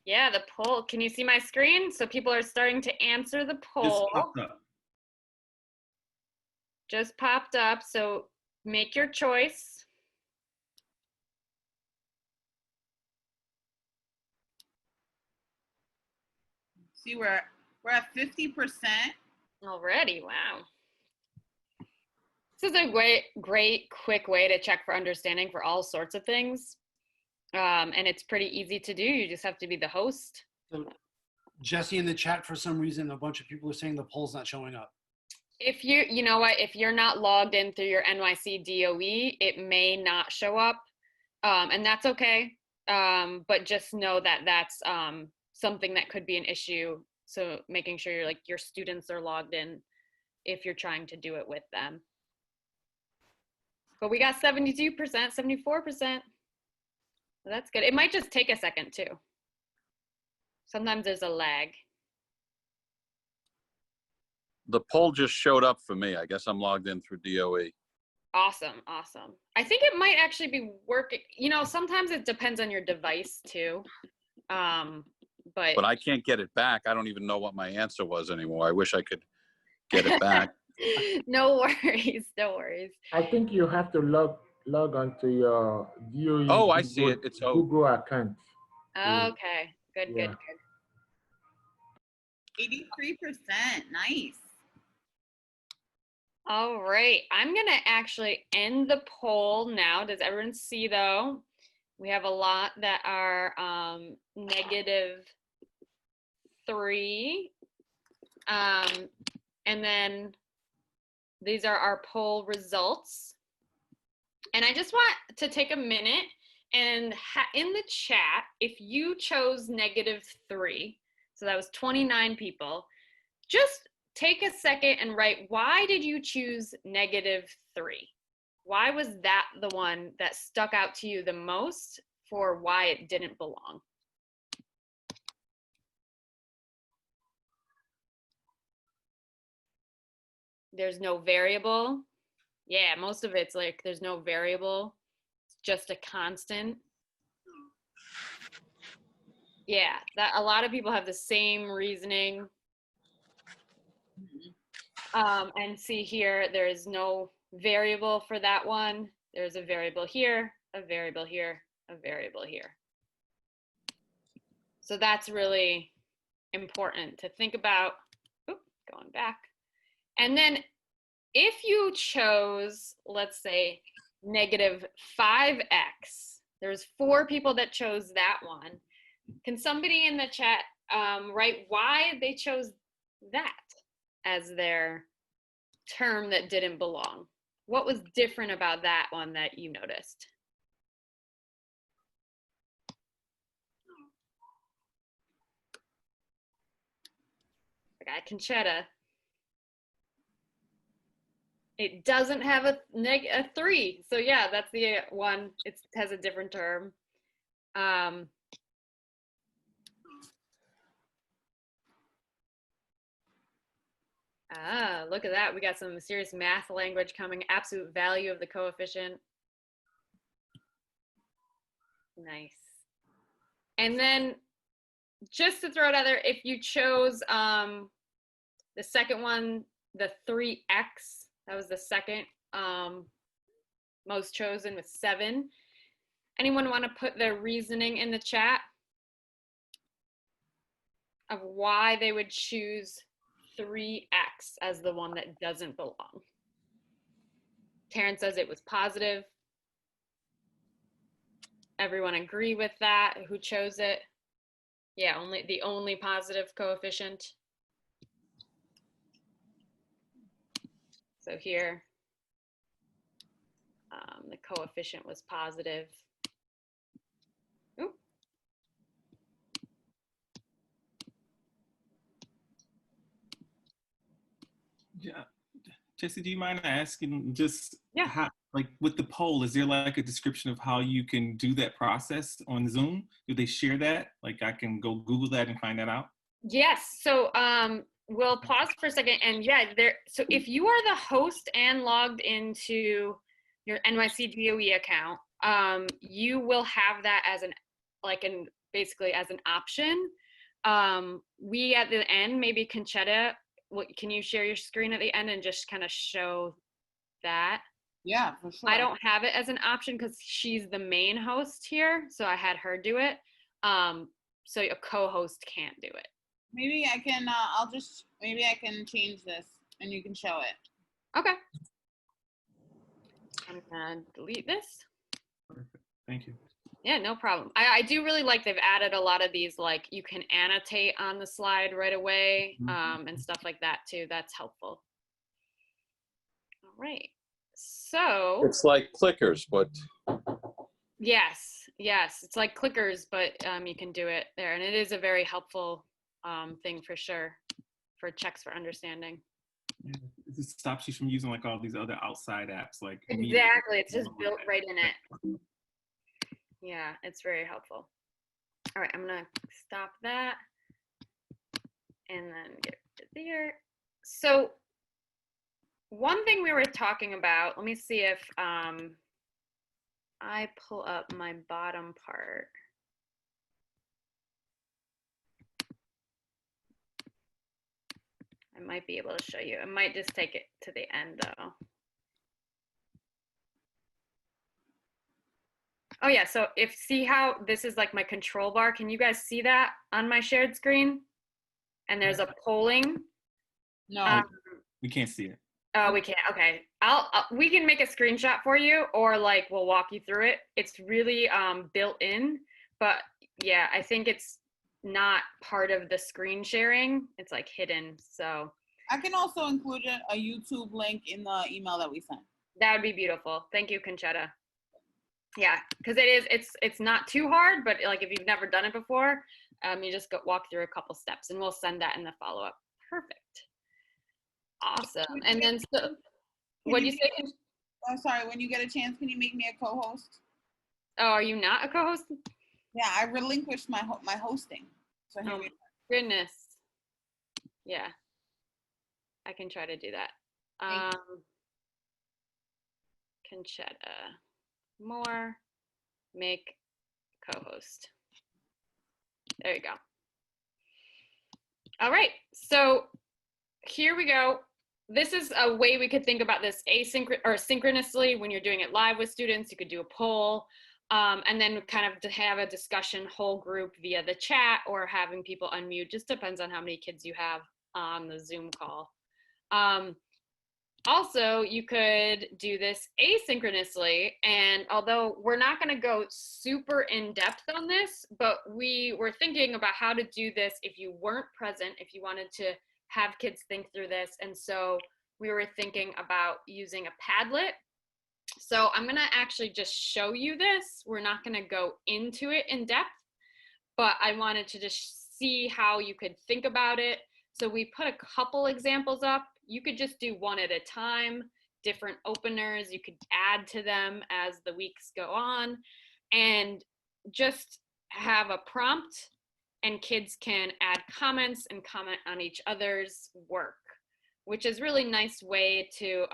Yeah, the poll. Can you see my screen? So people are starting to answer the poll. It's popped up. Just popped up. So make your choice. See, we're at 50%. Already, wow. This is a great, quick way to check for understanding for all sorts of things. And it's pretty easy to do. You just have to be the host. So, Jesse, in the chat, for some reason, a bunch of people are saying the poll's not showing up. If you know what, if you're not logged in through your NYC DOE, it may not show up. And that's okay. But just know that that's something that could be an issue. So making sure your students are logged in if you're trying to do it with them. But we got 72%, 74%. That's good. It might just take a second too. Sometimes there's a lag. The poll just showed up for me. I guess I'm logged in through DOE. Awesome, awesome. I think it might actually be working. You know, sometimes it depends on your device too. But I can't get it back. I don't even know what my answer was anymore. I wish I could get it back. No worries, no worries. I think you have to log onto your DOE. Oh, I see it. It's Google account. Okay, good, Yeah. good, good. 83%, nice. All right, I'm gonna actually end the poll now. Does everyone see though? We have a lot that are -3. And then these are our poll results. And I just want to take a minute and in the chat, if you chose -3, so that was 29 people, just take a second and write, why did you choose -3? Why was that the one that stuck out to you the most for why it didn't belong? There's no variable. Yeah, most of it's like there's no variable. It's just a constant. Yeah, that a lot of people have the same reasoning. And see here, there is no variable for that one. There's a variable here, a variable here, a variable here. So that's really important to think about. Oop, going back. And then if you chose, let's say, -5x, there's 4 people that chose that one. Can somebody in the chat write why they chose that as their term that didn't belong? What was different about that one that you noticed? I got Conchetta. It doesn't have a 3. So yeah, that's the one. It has a different term. Look at that. We got some serious math language coming. Absolute value of the coefficient. Nice. And then just to throw it out there, if you chose the second one, the 3x, that was the second most chosen with 7. Anyone want to put their reasoning in the chat of why they would choose 3x as the one that doesn't belong? Terrence says it was positive. everyone agree with that? Who chose it? Yeah, the only positive coefficient. So here, the coefficient was positive. Ooh. Yeah. Jesse, do you mind asking just Yeah. how, like with the poll, is there like a description of how you can do that process on Zoom? Do they share that? Like I can go Google that and find that out? Yes. So we'll pause for a second. And yeah, so if you are the host and logged into your NYC DOE account, you will have that as basically as an option. We at the end, maybe Conchetta, can you share your screen at the end and just kind of show that? Yeah, for sure. I don't have it as an option because she's the main host here, so I had her do it. So a co-host can't do it. Maybe I can, maybe I can change this and you can show it. Okay. I'm gonna delete this. Perfect. Thank you. Yeah, no problem. I do really like they've added a lot of these, like you can annotate on the slide right away, and stuff like that too. That's helpful. All right. So It's like clickers, but yes, it's like clickers, but you can do it there, and it is a very helpful thing for sure for checks for understanding. Yeah. It stops you from using like all these other outside apps like Exactly. It's just built right in it. Yeah, it's very helpful. All right, I'm gonna stop that and then get it there. So one thing we were talking about, let me see if I pull up my bottom part. I might be able to show you. I might just take it to the end though. Oh yeah, so see how this is like my control bar, can you guys see that on my shared screen? And there's a polling. No. We can't see it. Oh, we can't, okay. We can make a screenshot for you or like we'll walk you through it. It's really built in, but yeah, I think it's not part of the screen sharing. It's like hidden, so. I can also include a YouTube link in the email that we sent. That would be beautiful. Thank you, Conchetta. Yeah, because it's not too hard, but like if you've never done it before, you just walk through a couple steps and we'll send that in the follow-up. Perfect. Awesome. And then so what do you say? I'm sorry, when you get a chance, can you make me a co-host? Oh, are you not a co-host? Yeah, I relinquished my hosting. So here we go. Goodness. Yeah. I can try to do that. Conchetta. More, make co-host. There you go. All right, so here we go. This is a way we could think about this synchronously when you're doing it live with students. You could do a poll and then kind of to have a discussion whole group via the chat or having people unmute. Just depends on how many kids you have on the Zoom call. Also, you could do this asynchronously, and although we're not going to go super in depth on this, but we were thinking about how to do this if you weren't present, if you wanted to have kids think through this, and so we were thinking about using a Padlet. So I'm going to actually just show you this. We're not going to go into it in depth, but I wanted to just see how you could think about it. So we put a couple examples up. You could just do one at a time, different openers. You could add to them as the weeks go on and just have a prompt and kids can add comments and comment on each other's work, which is really nice way to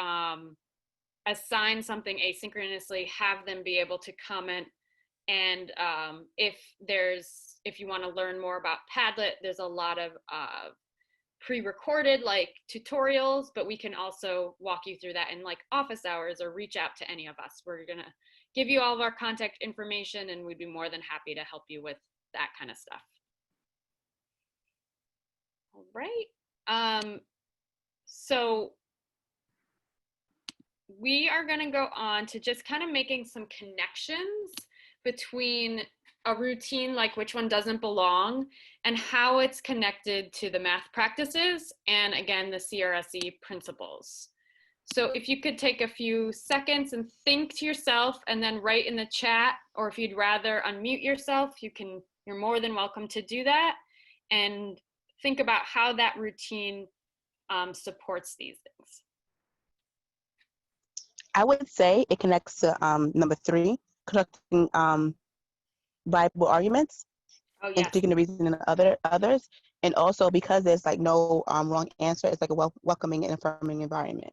assign something asynchronously, have them be able to comment. And if you want to learn more about Padlet, there's a lot of pre-recorded like tutorials, but we can also walk you through that in like office hours or reach out to any of us. We're gonna give you all of our contact information and we'd be more than happy to help you with that kind of stuff. All right, so we are gonna go on to just kind of making some connections between a routine, like which one doesn't belong, and how it's connected to the math practices and, again, the CRSE principles. So if you could take a few seconds and think to yourself and then write in the chat, or if you'd rather unmute yourself, you're more than welcome to do that, and think about how that routine supports these things. I would say it connects to number 3, conducting viable arguments Oh, and yes. speaking the reason of others. And also because there's like no wrong answer, it's like a welcoming and affirming environment.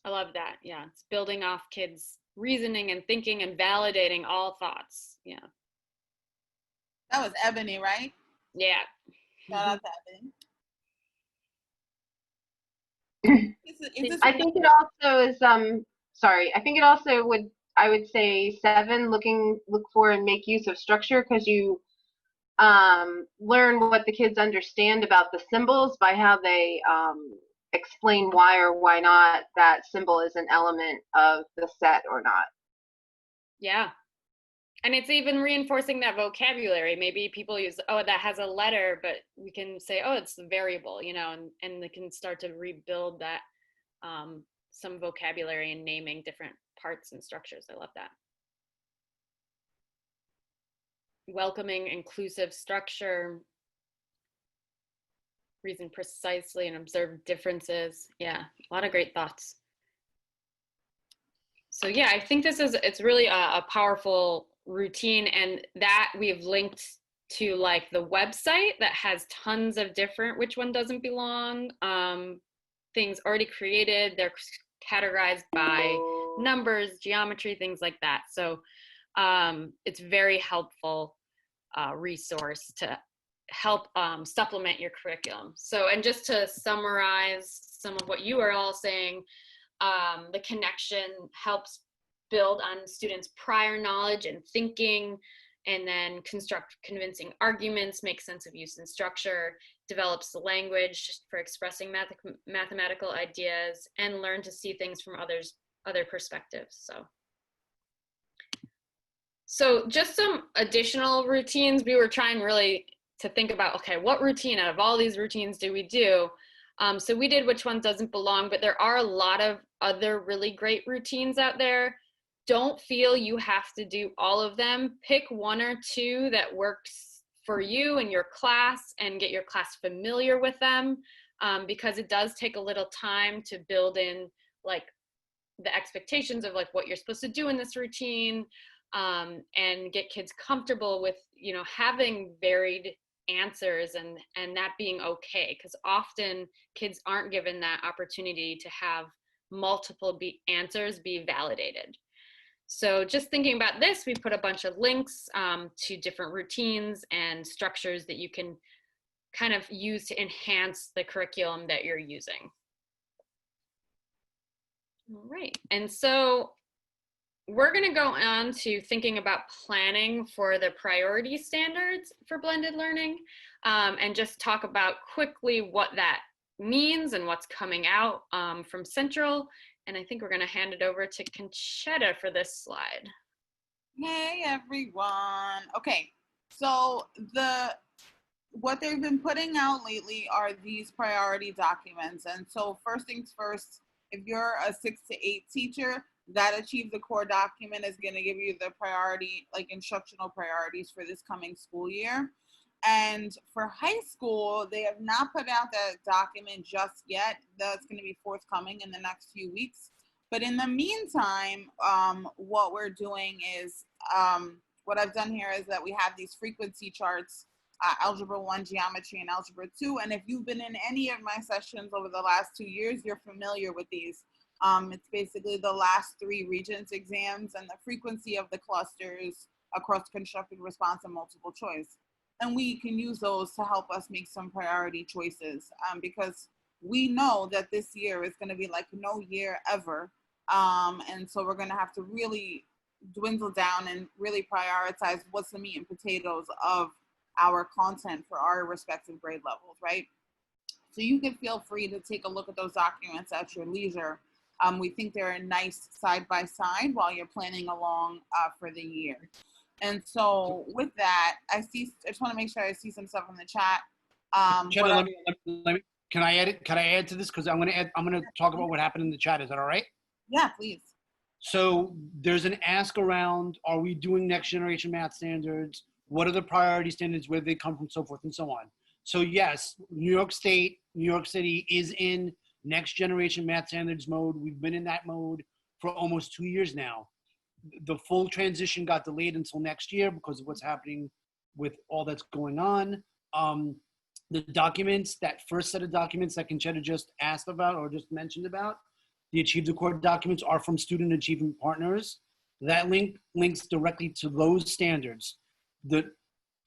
I love that. Yeah, it's building off kids' reasoning and thinking and validating all thoughts. Yeah. That was Ebony, right? Yeah. Shout out to Ebony. I think it also is sorry, I think it also would, I would say 7, look for and make use of structure, because you learn what the kids understand about the symbols by how they explain why or why not that symbol is an element of the set or not. Yeah. And it's even reinforcing that vocabulary. Maybe people use, oh, that has a letter, but we can say, oh, it's the variable, you know, and they can start to rebuild that some vocabulary and naming different parts and structures. I love that. Welcoming, inclusive structure, reason precisely and observe differences. Yeah, a lot of great thoughts. So yeah, I think it's really a powerful routine, and that we've linked to like the website that has tons of different which one doesn't belong things already created. They're categorized by numbers, geometry, things like that. So it's very helpful resource to help supplement your curriculum. So, and just to summarize some of what you are all saying, the connection helps build on students' prior knowledge and thinking, and then construct convincing arguments, make sense of use and structure, develops the language for expressing mathematical ideas, and learn to see things from other perspectives. So just some additional routines. We were trying really to think about, okay, what routine out of all these routines do we do? So we did which one doesn't belong, but there are a lot of other really great routines out there. Don't feel you have to do all of them. Pick 1 or 2 that works for you and your class, and get your class familiar with them, because it does take a little time to build in like the expectations of like what you're supposed to do in this routine, and get kids comfortable with, you know, having varied answers and that being okay, because often kids aren't given that opportunity to have multiple answers be validated. So just thinking about this, we put a bunch of links to different routines and structures that you can kind of use to enhance the curriculum that you're using. All right, and so we're going to go on to thinking about planning for the priority standards for blended learning, and just talk about quickly what that means and what's coming out from Central. And I think we're going to hand it over to Conchetta for this slide. Hey, everyone. Okay, so what they've been putting out lately are these priority documents. And so first things first, if you're a 6 to 8 teacher, that Achieve the Core document is going to give you the priority, like instructional priorities for this coming school year. And for high school, they have not put out that document just yet. That's going to be forthcoming in the next few weeks. But in the meantime, what we're doing is, what I've done here is that we have these frequency charts, Algebra 1, Geometry, and Algebra 2. And if you've been in any of my sessions over the last 2 years, you're familiar with these. It's basically the last 3 Regents exams and the frequency of the clusters across constructed response and multiple choice. And we can use those to help us make some priority choices, because we know that this year is going to be like no year ever. And so we're going to have to really dwindle down and really prioritize what's the meat and potatoes of our content for our respective grade levels, right? So you can feel free to take a look at those documents at your leisure. We think they're a nice side by side while you're planning along for the year. And so with that, I just want to make sure I see some stuff in the chat. Jenna, let me, can I add to this? Because I'm gonna talk about what happened in the chat. Is that all right? Yeah, please. So there's an ask around, are we doing next generation math standards? What are the priority standards, where they come from, so forth and so on. So yes, New York City is in next generation math standards mode. We've been in that mode for almost 2 years now. The full transition got delayed until next year because of what's happening with all that's going on. The documents, that first set of documents that Conchetta just asked about or just mentioned about, the Achieve the Core documents are from Student Achievement Partners. That links directly to those standards.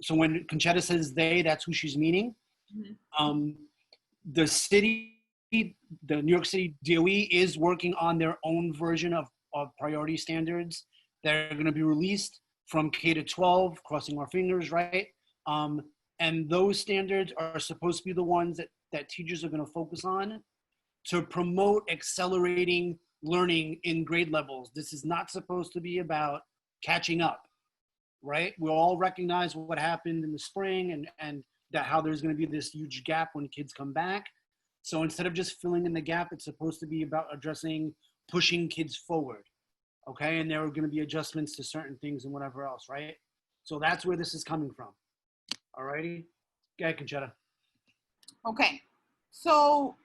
So when Conchetta says they, that's who she's meaning. Mm-hmm. The New York City DOE is working on their own version of priority standards that are going to be released from K to 12, crossing our fingers, right? And those standards are supposed to be the ones that teachers are going to focus on to promote accelerating learning in grade levels. This is not supposed to be about catching up, right? We all recognize what happened in the spring and that how there's going to be this huge gap when kids come back. So instead of just filling in the gap, it's supposed to be about pushing kids forward, okay? And there are going to be adjustments to certain things and whatever else, right? So that's where this is coming from. All righty? Go ahead, Conchetta. Okay, so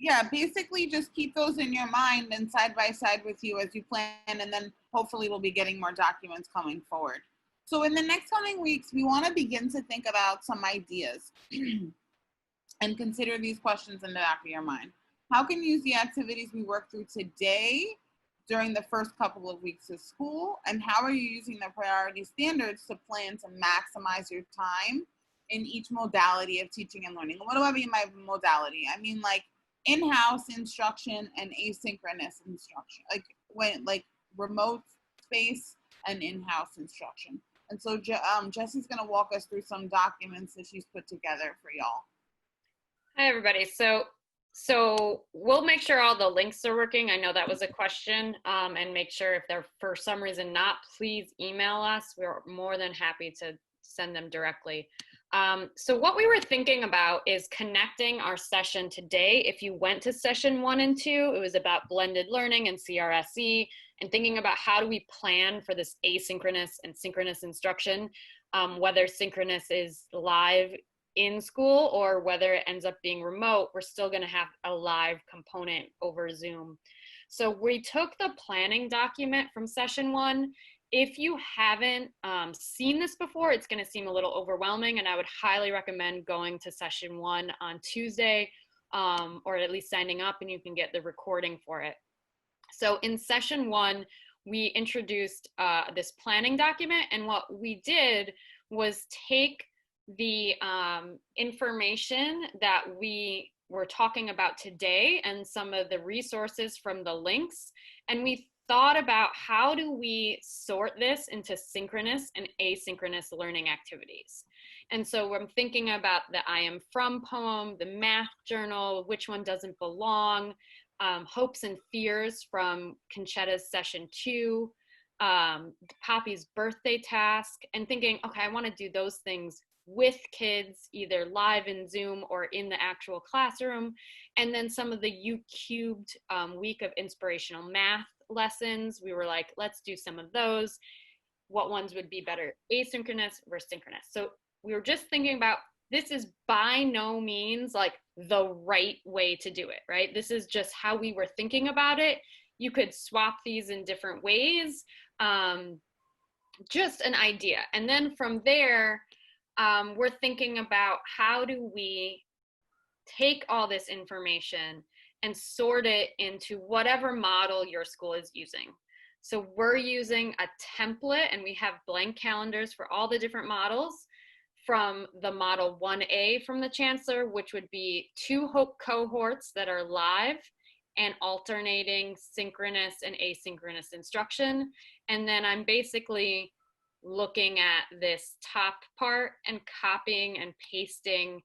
yeah, basically just keep those in your mind and side by side with you as you plan, and then hopefully we'll be getting more documents coming forward. So in the next coming weeks, we want to begin to think about some ideas and consider these questions in the back of your mind. How can you use the activities we work through today during the first couple of weeks of school? And how are you using the priority standards to plan to maximize your time in each modality of teaching and learning? What do I mean by modality? I mean like in-house instruction and asynchronous instruction, like remote space and in-house instruction. And so Jessie's gonna walk us through some documents that she's put together for y'all. Hi, everybody. So we'll make sure all the links are working. I know that was a question, and make sure if they're for some reason not, please email us. We're more than happy to send them directly. So what we were thinking about is connecting our session today. If you went to session 1 and 2, it was about blended learning and CRSE, and thinking about how do we plan for this asynchronous and synchronous instruction, whether synchronous is live in school or whether it ends up being remote, we're still going to have a live component over Zoom. So we took the planning document from session 1. If you haven't seen this before, it's going to seem a little overwhelming, and I would highly recommend going to session 1 on Tuesday, or at least signing up, and you can get the recording for it. So in session 1, we introduced this planning document, and what we did was take the information that we were talking about today and some of the resources from the links, and we thought about how do we sort this into synchronous and asynchronous learning activities. And so I'm thinking about the I Am From poem, the math journal, which one doesn't belong, hopes and fears from Conchetta's session 2, Poppy's birthday task, and thinking, okay, I want to do those things with kids, either live in Zoom or in the actual classroom. And then some of the U-Cubed week of inspirational math lessons, we were like, let's do some of those. What ones would be better, asynchronous versus synchronous? So we were just thinking about, this is by no means like the right way to do it, right? This is just how we were thinking about it. You could swap these in different ways, just an idea. And then from there, we're thinking about how do we take all this information and sort it into whatever model your school is using. So we're using a template, and we have blank calendars for all the different models, from the model 1A from the Chancellor, which would be 2 Hope cohorts that are live and alternating synchronous and asynchronous instruction. And then I'm basically looking at this top part and copying and pasting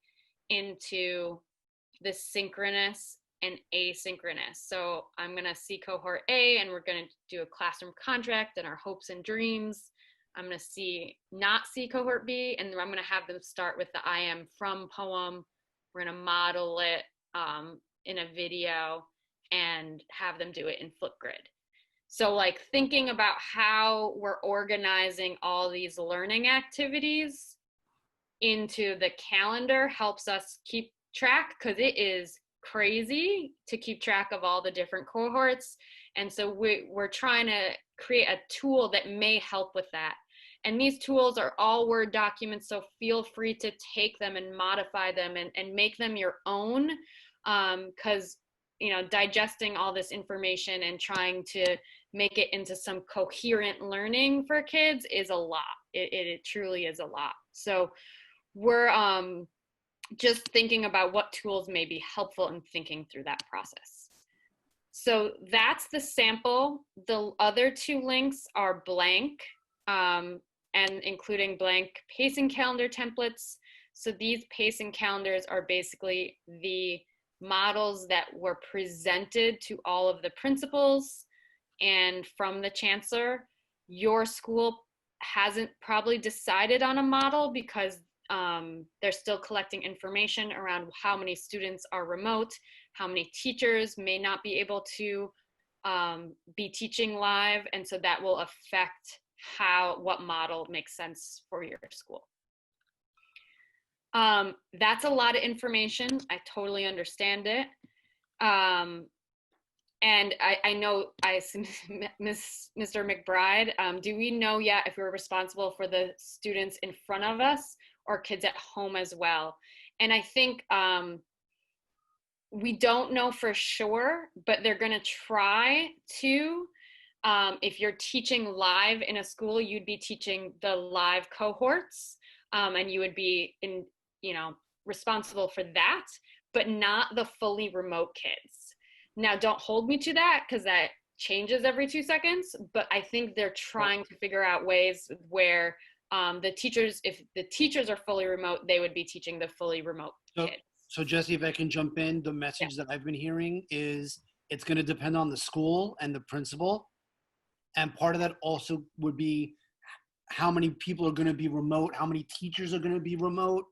into the synchronous and asynchronous. So I'm gonna see cohort A and we're gonna do a classroom contract and our hopes and dreams. I'm gonna not see cohort B, and I'm gonna have them start with the I am from poem. We're gonna model it in a video and have them do it in Flipgrid. So like thinking about how we're organizing all these learning activities into the calendar helps us keep track, because it is crazy to keep track of all the different cohorts. And so we're trying to create a tool that may help with that. And these tools are all Word documents, so feel free to take them and modify them and make them your own, because digesting all this information and trying to make it into some coherent learning for kids is a lot. It truly is a lot. So we're just thinking about what tools may be helpful in thinking through that process. So that's the sample. The other 2 links are blank, and including blank pacing calendar templates. So these pacing calendars are basically the models that were presented to all of the principals and from the chancellor. Your school hasn't probably decided on a model because they're still collecting information around how many students are remote, how many teachers may not be able to be teaching live, and so that will affect what model makes sense for your school. That's a lot of information. I totally understand it. And I know, Mr. McBride, do we know yet if we're responsible for the students in front of us or kids at home as well? And I think we don't know for sure, but they're gonna try to. If you're teaching live in a school, you'd be teaching the live cohorts, and you would be responsible for that, but not the fully remote kids. Now, don't hold me to that because that changes every 2 seconds, but I think they're trying to figure out ways where the teachers, if the teachers are fully remote, they would be teaching the fully remote kids. So Jesse, if I can jump in, the message that I've been hearing is it's going to depend on the school and the principal. And part of that also would be how many people are going to be remote, how many teachers are going to be remote,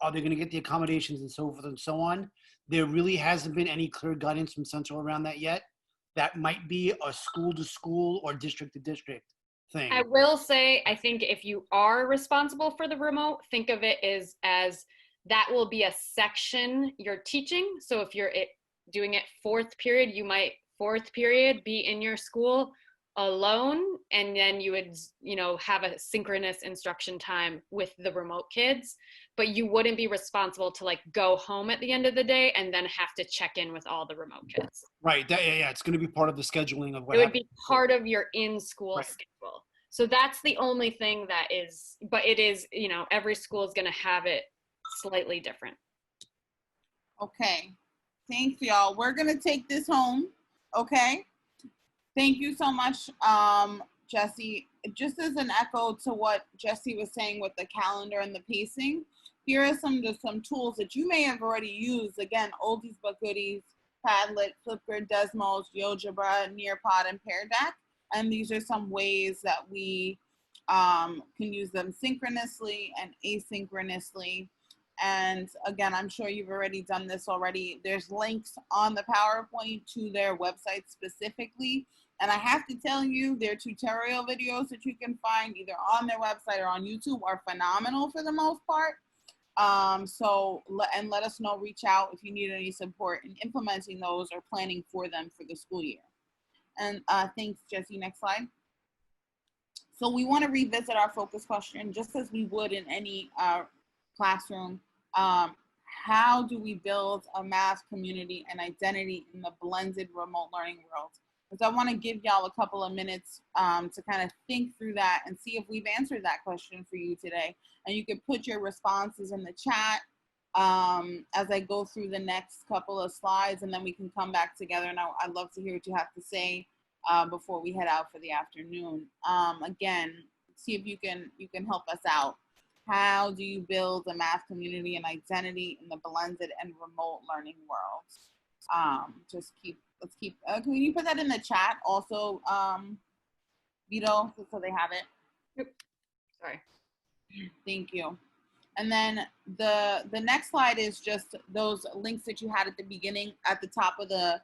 are they going to get the accommodations and so forth and so on. There really hasn't been any clear guidance from Central around that yet. That might be a school to school or district to district thing. I will say, I think if you are responsible for the remote, think of it as that will be a section you're teaching. So if you're doing it 4th period, you might 4th period be in your school alone, and then you would have a synchronous instruction time with the remote kids, but you wouldn't be responsible to go home at the end of the day and then have to check in with all the remote kids. Right. It's going to be part of the scheduling of what it would be part of your in-school schedule. So that's the only thing that is, but it is, every school is going to have it slightly different. Okay, thanks y'all. We're gonna take this home, okay? Thank you so much, Jesse. Just as an echo to what Jesse was saying with the calendar and the pacing, here are some tools that you may have already used. Again, oldies but goodies, Padlet, Flipgrid, Desmos, GeoGebra, Nearpod, and Pear Deck. And these are some ways that we can use them synchronously and asynchronously. And again, I'm sure you've already done this already. There's links on the PowerPoint to their website specifically. And I have to tell you, their tutorial videos that you can find either on their website or on YouTube are phenomenal for the most part. Let us know, reach out if you need any support in implementing those or planning for them for the school year. And thanks, Jesse. Next slide. So we want to revisit our focus question, just as we would in any classroom. How do we build a math community and identity in the blended remote learning world? Because I want to give y'all a couple of minutes to kind of think through that and see if we've answered that question for you today. And you can put your responses in the chat as I go through the next couple of slides, and then we can come back together. And I'd love to hear what you have to say before we head out for the afternoon. Again, see if you can help us out. How do you build a math community and identity in the blended and remote learning world? Just let's keep, can you put that in the chat also, Vito, so they have it? Yep. Sorry. Thank you. And then the next slide is just those links that you had at the beginning, at the top of the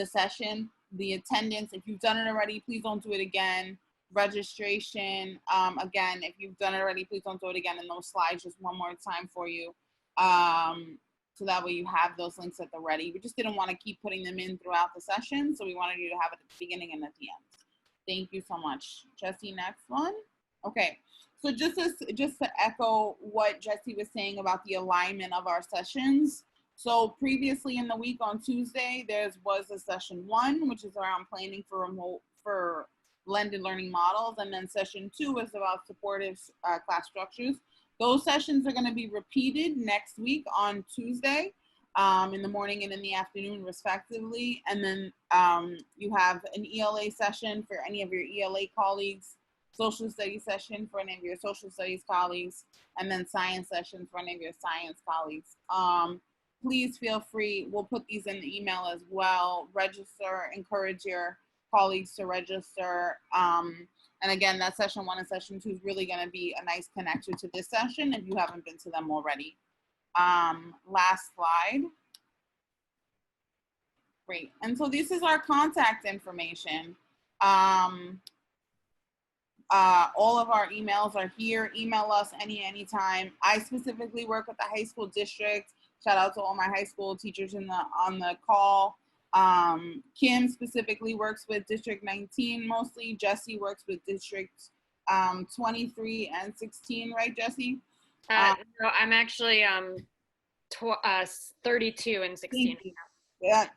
session, the attendance. If you've done it already, please don't do it again. Registration, again, if you've done it already, please don't do it again. And those slides, just one more time for you. So that way you have those links at the ready. We just didn't want to keep putting them in throughout the session, so we wanted you to have it at the beginning and at the end. Thank you so much. Jesse, next one. Okay, so just to echo what Jesse was saying about the alignment of our sessions. So previously in the week on Tuesday, there was a session 1, which is around planning for blended learning models, and then session 2 was about supportive class structures. Those sessions are going to be repeated next week on Tuesday, in the morning and in the afternoon, respectively. And then you have an ELA session for any of your ELA colleagues, social studies session for any of your social studies colleagues, and then science session for any of your science colleagues. Please feel free. We'll put these in the email as well. Register, encourage your colleagues to register. And again, that session 1 and session 2 is really going to be a nice connection to this session if you haven't been to them already. Last slide. Great. And so this is our contact information. All of our emails are here. Email us anytime. I specifically work with the high school district. Shout out to all my high school teachers on the call. Kim specifically works with District 19 mostly. Jesse works with District 23 and 16, right, Jesse? No, I'm actually 32 and 16. That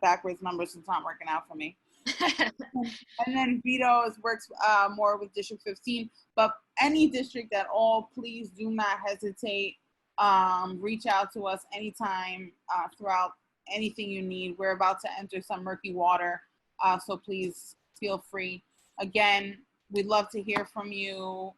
backwards numbers is not working out for me. And then Vito works more with District 15, but any district at all, please do not hesitate. Reach out to us anytime throughout anything you need. We're about to enter some murky water, so please feel free. Again, we'd love to hear from you.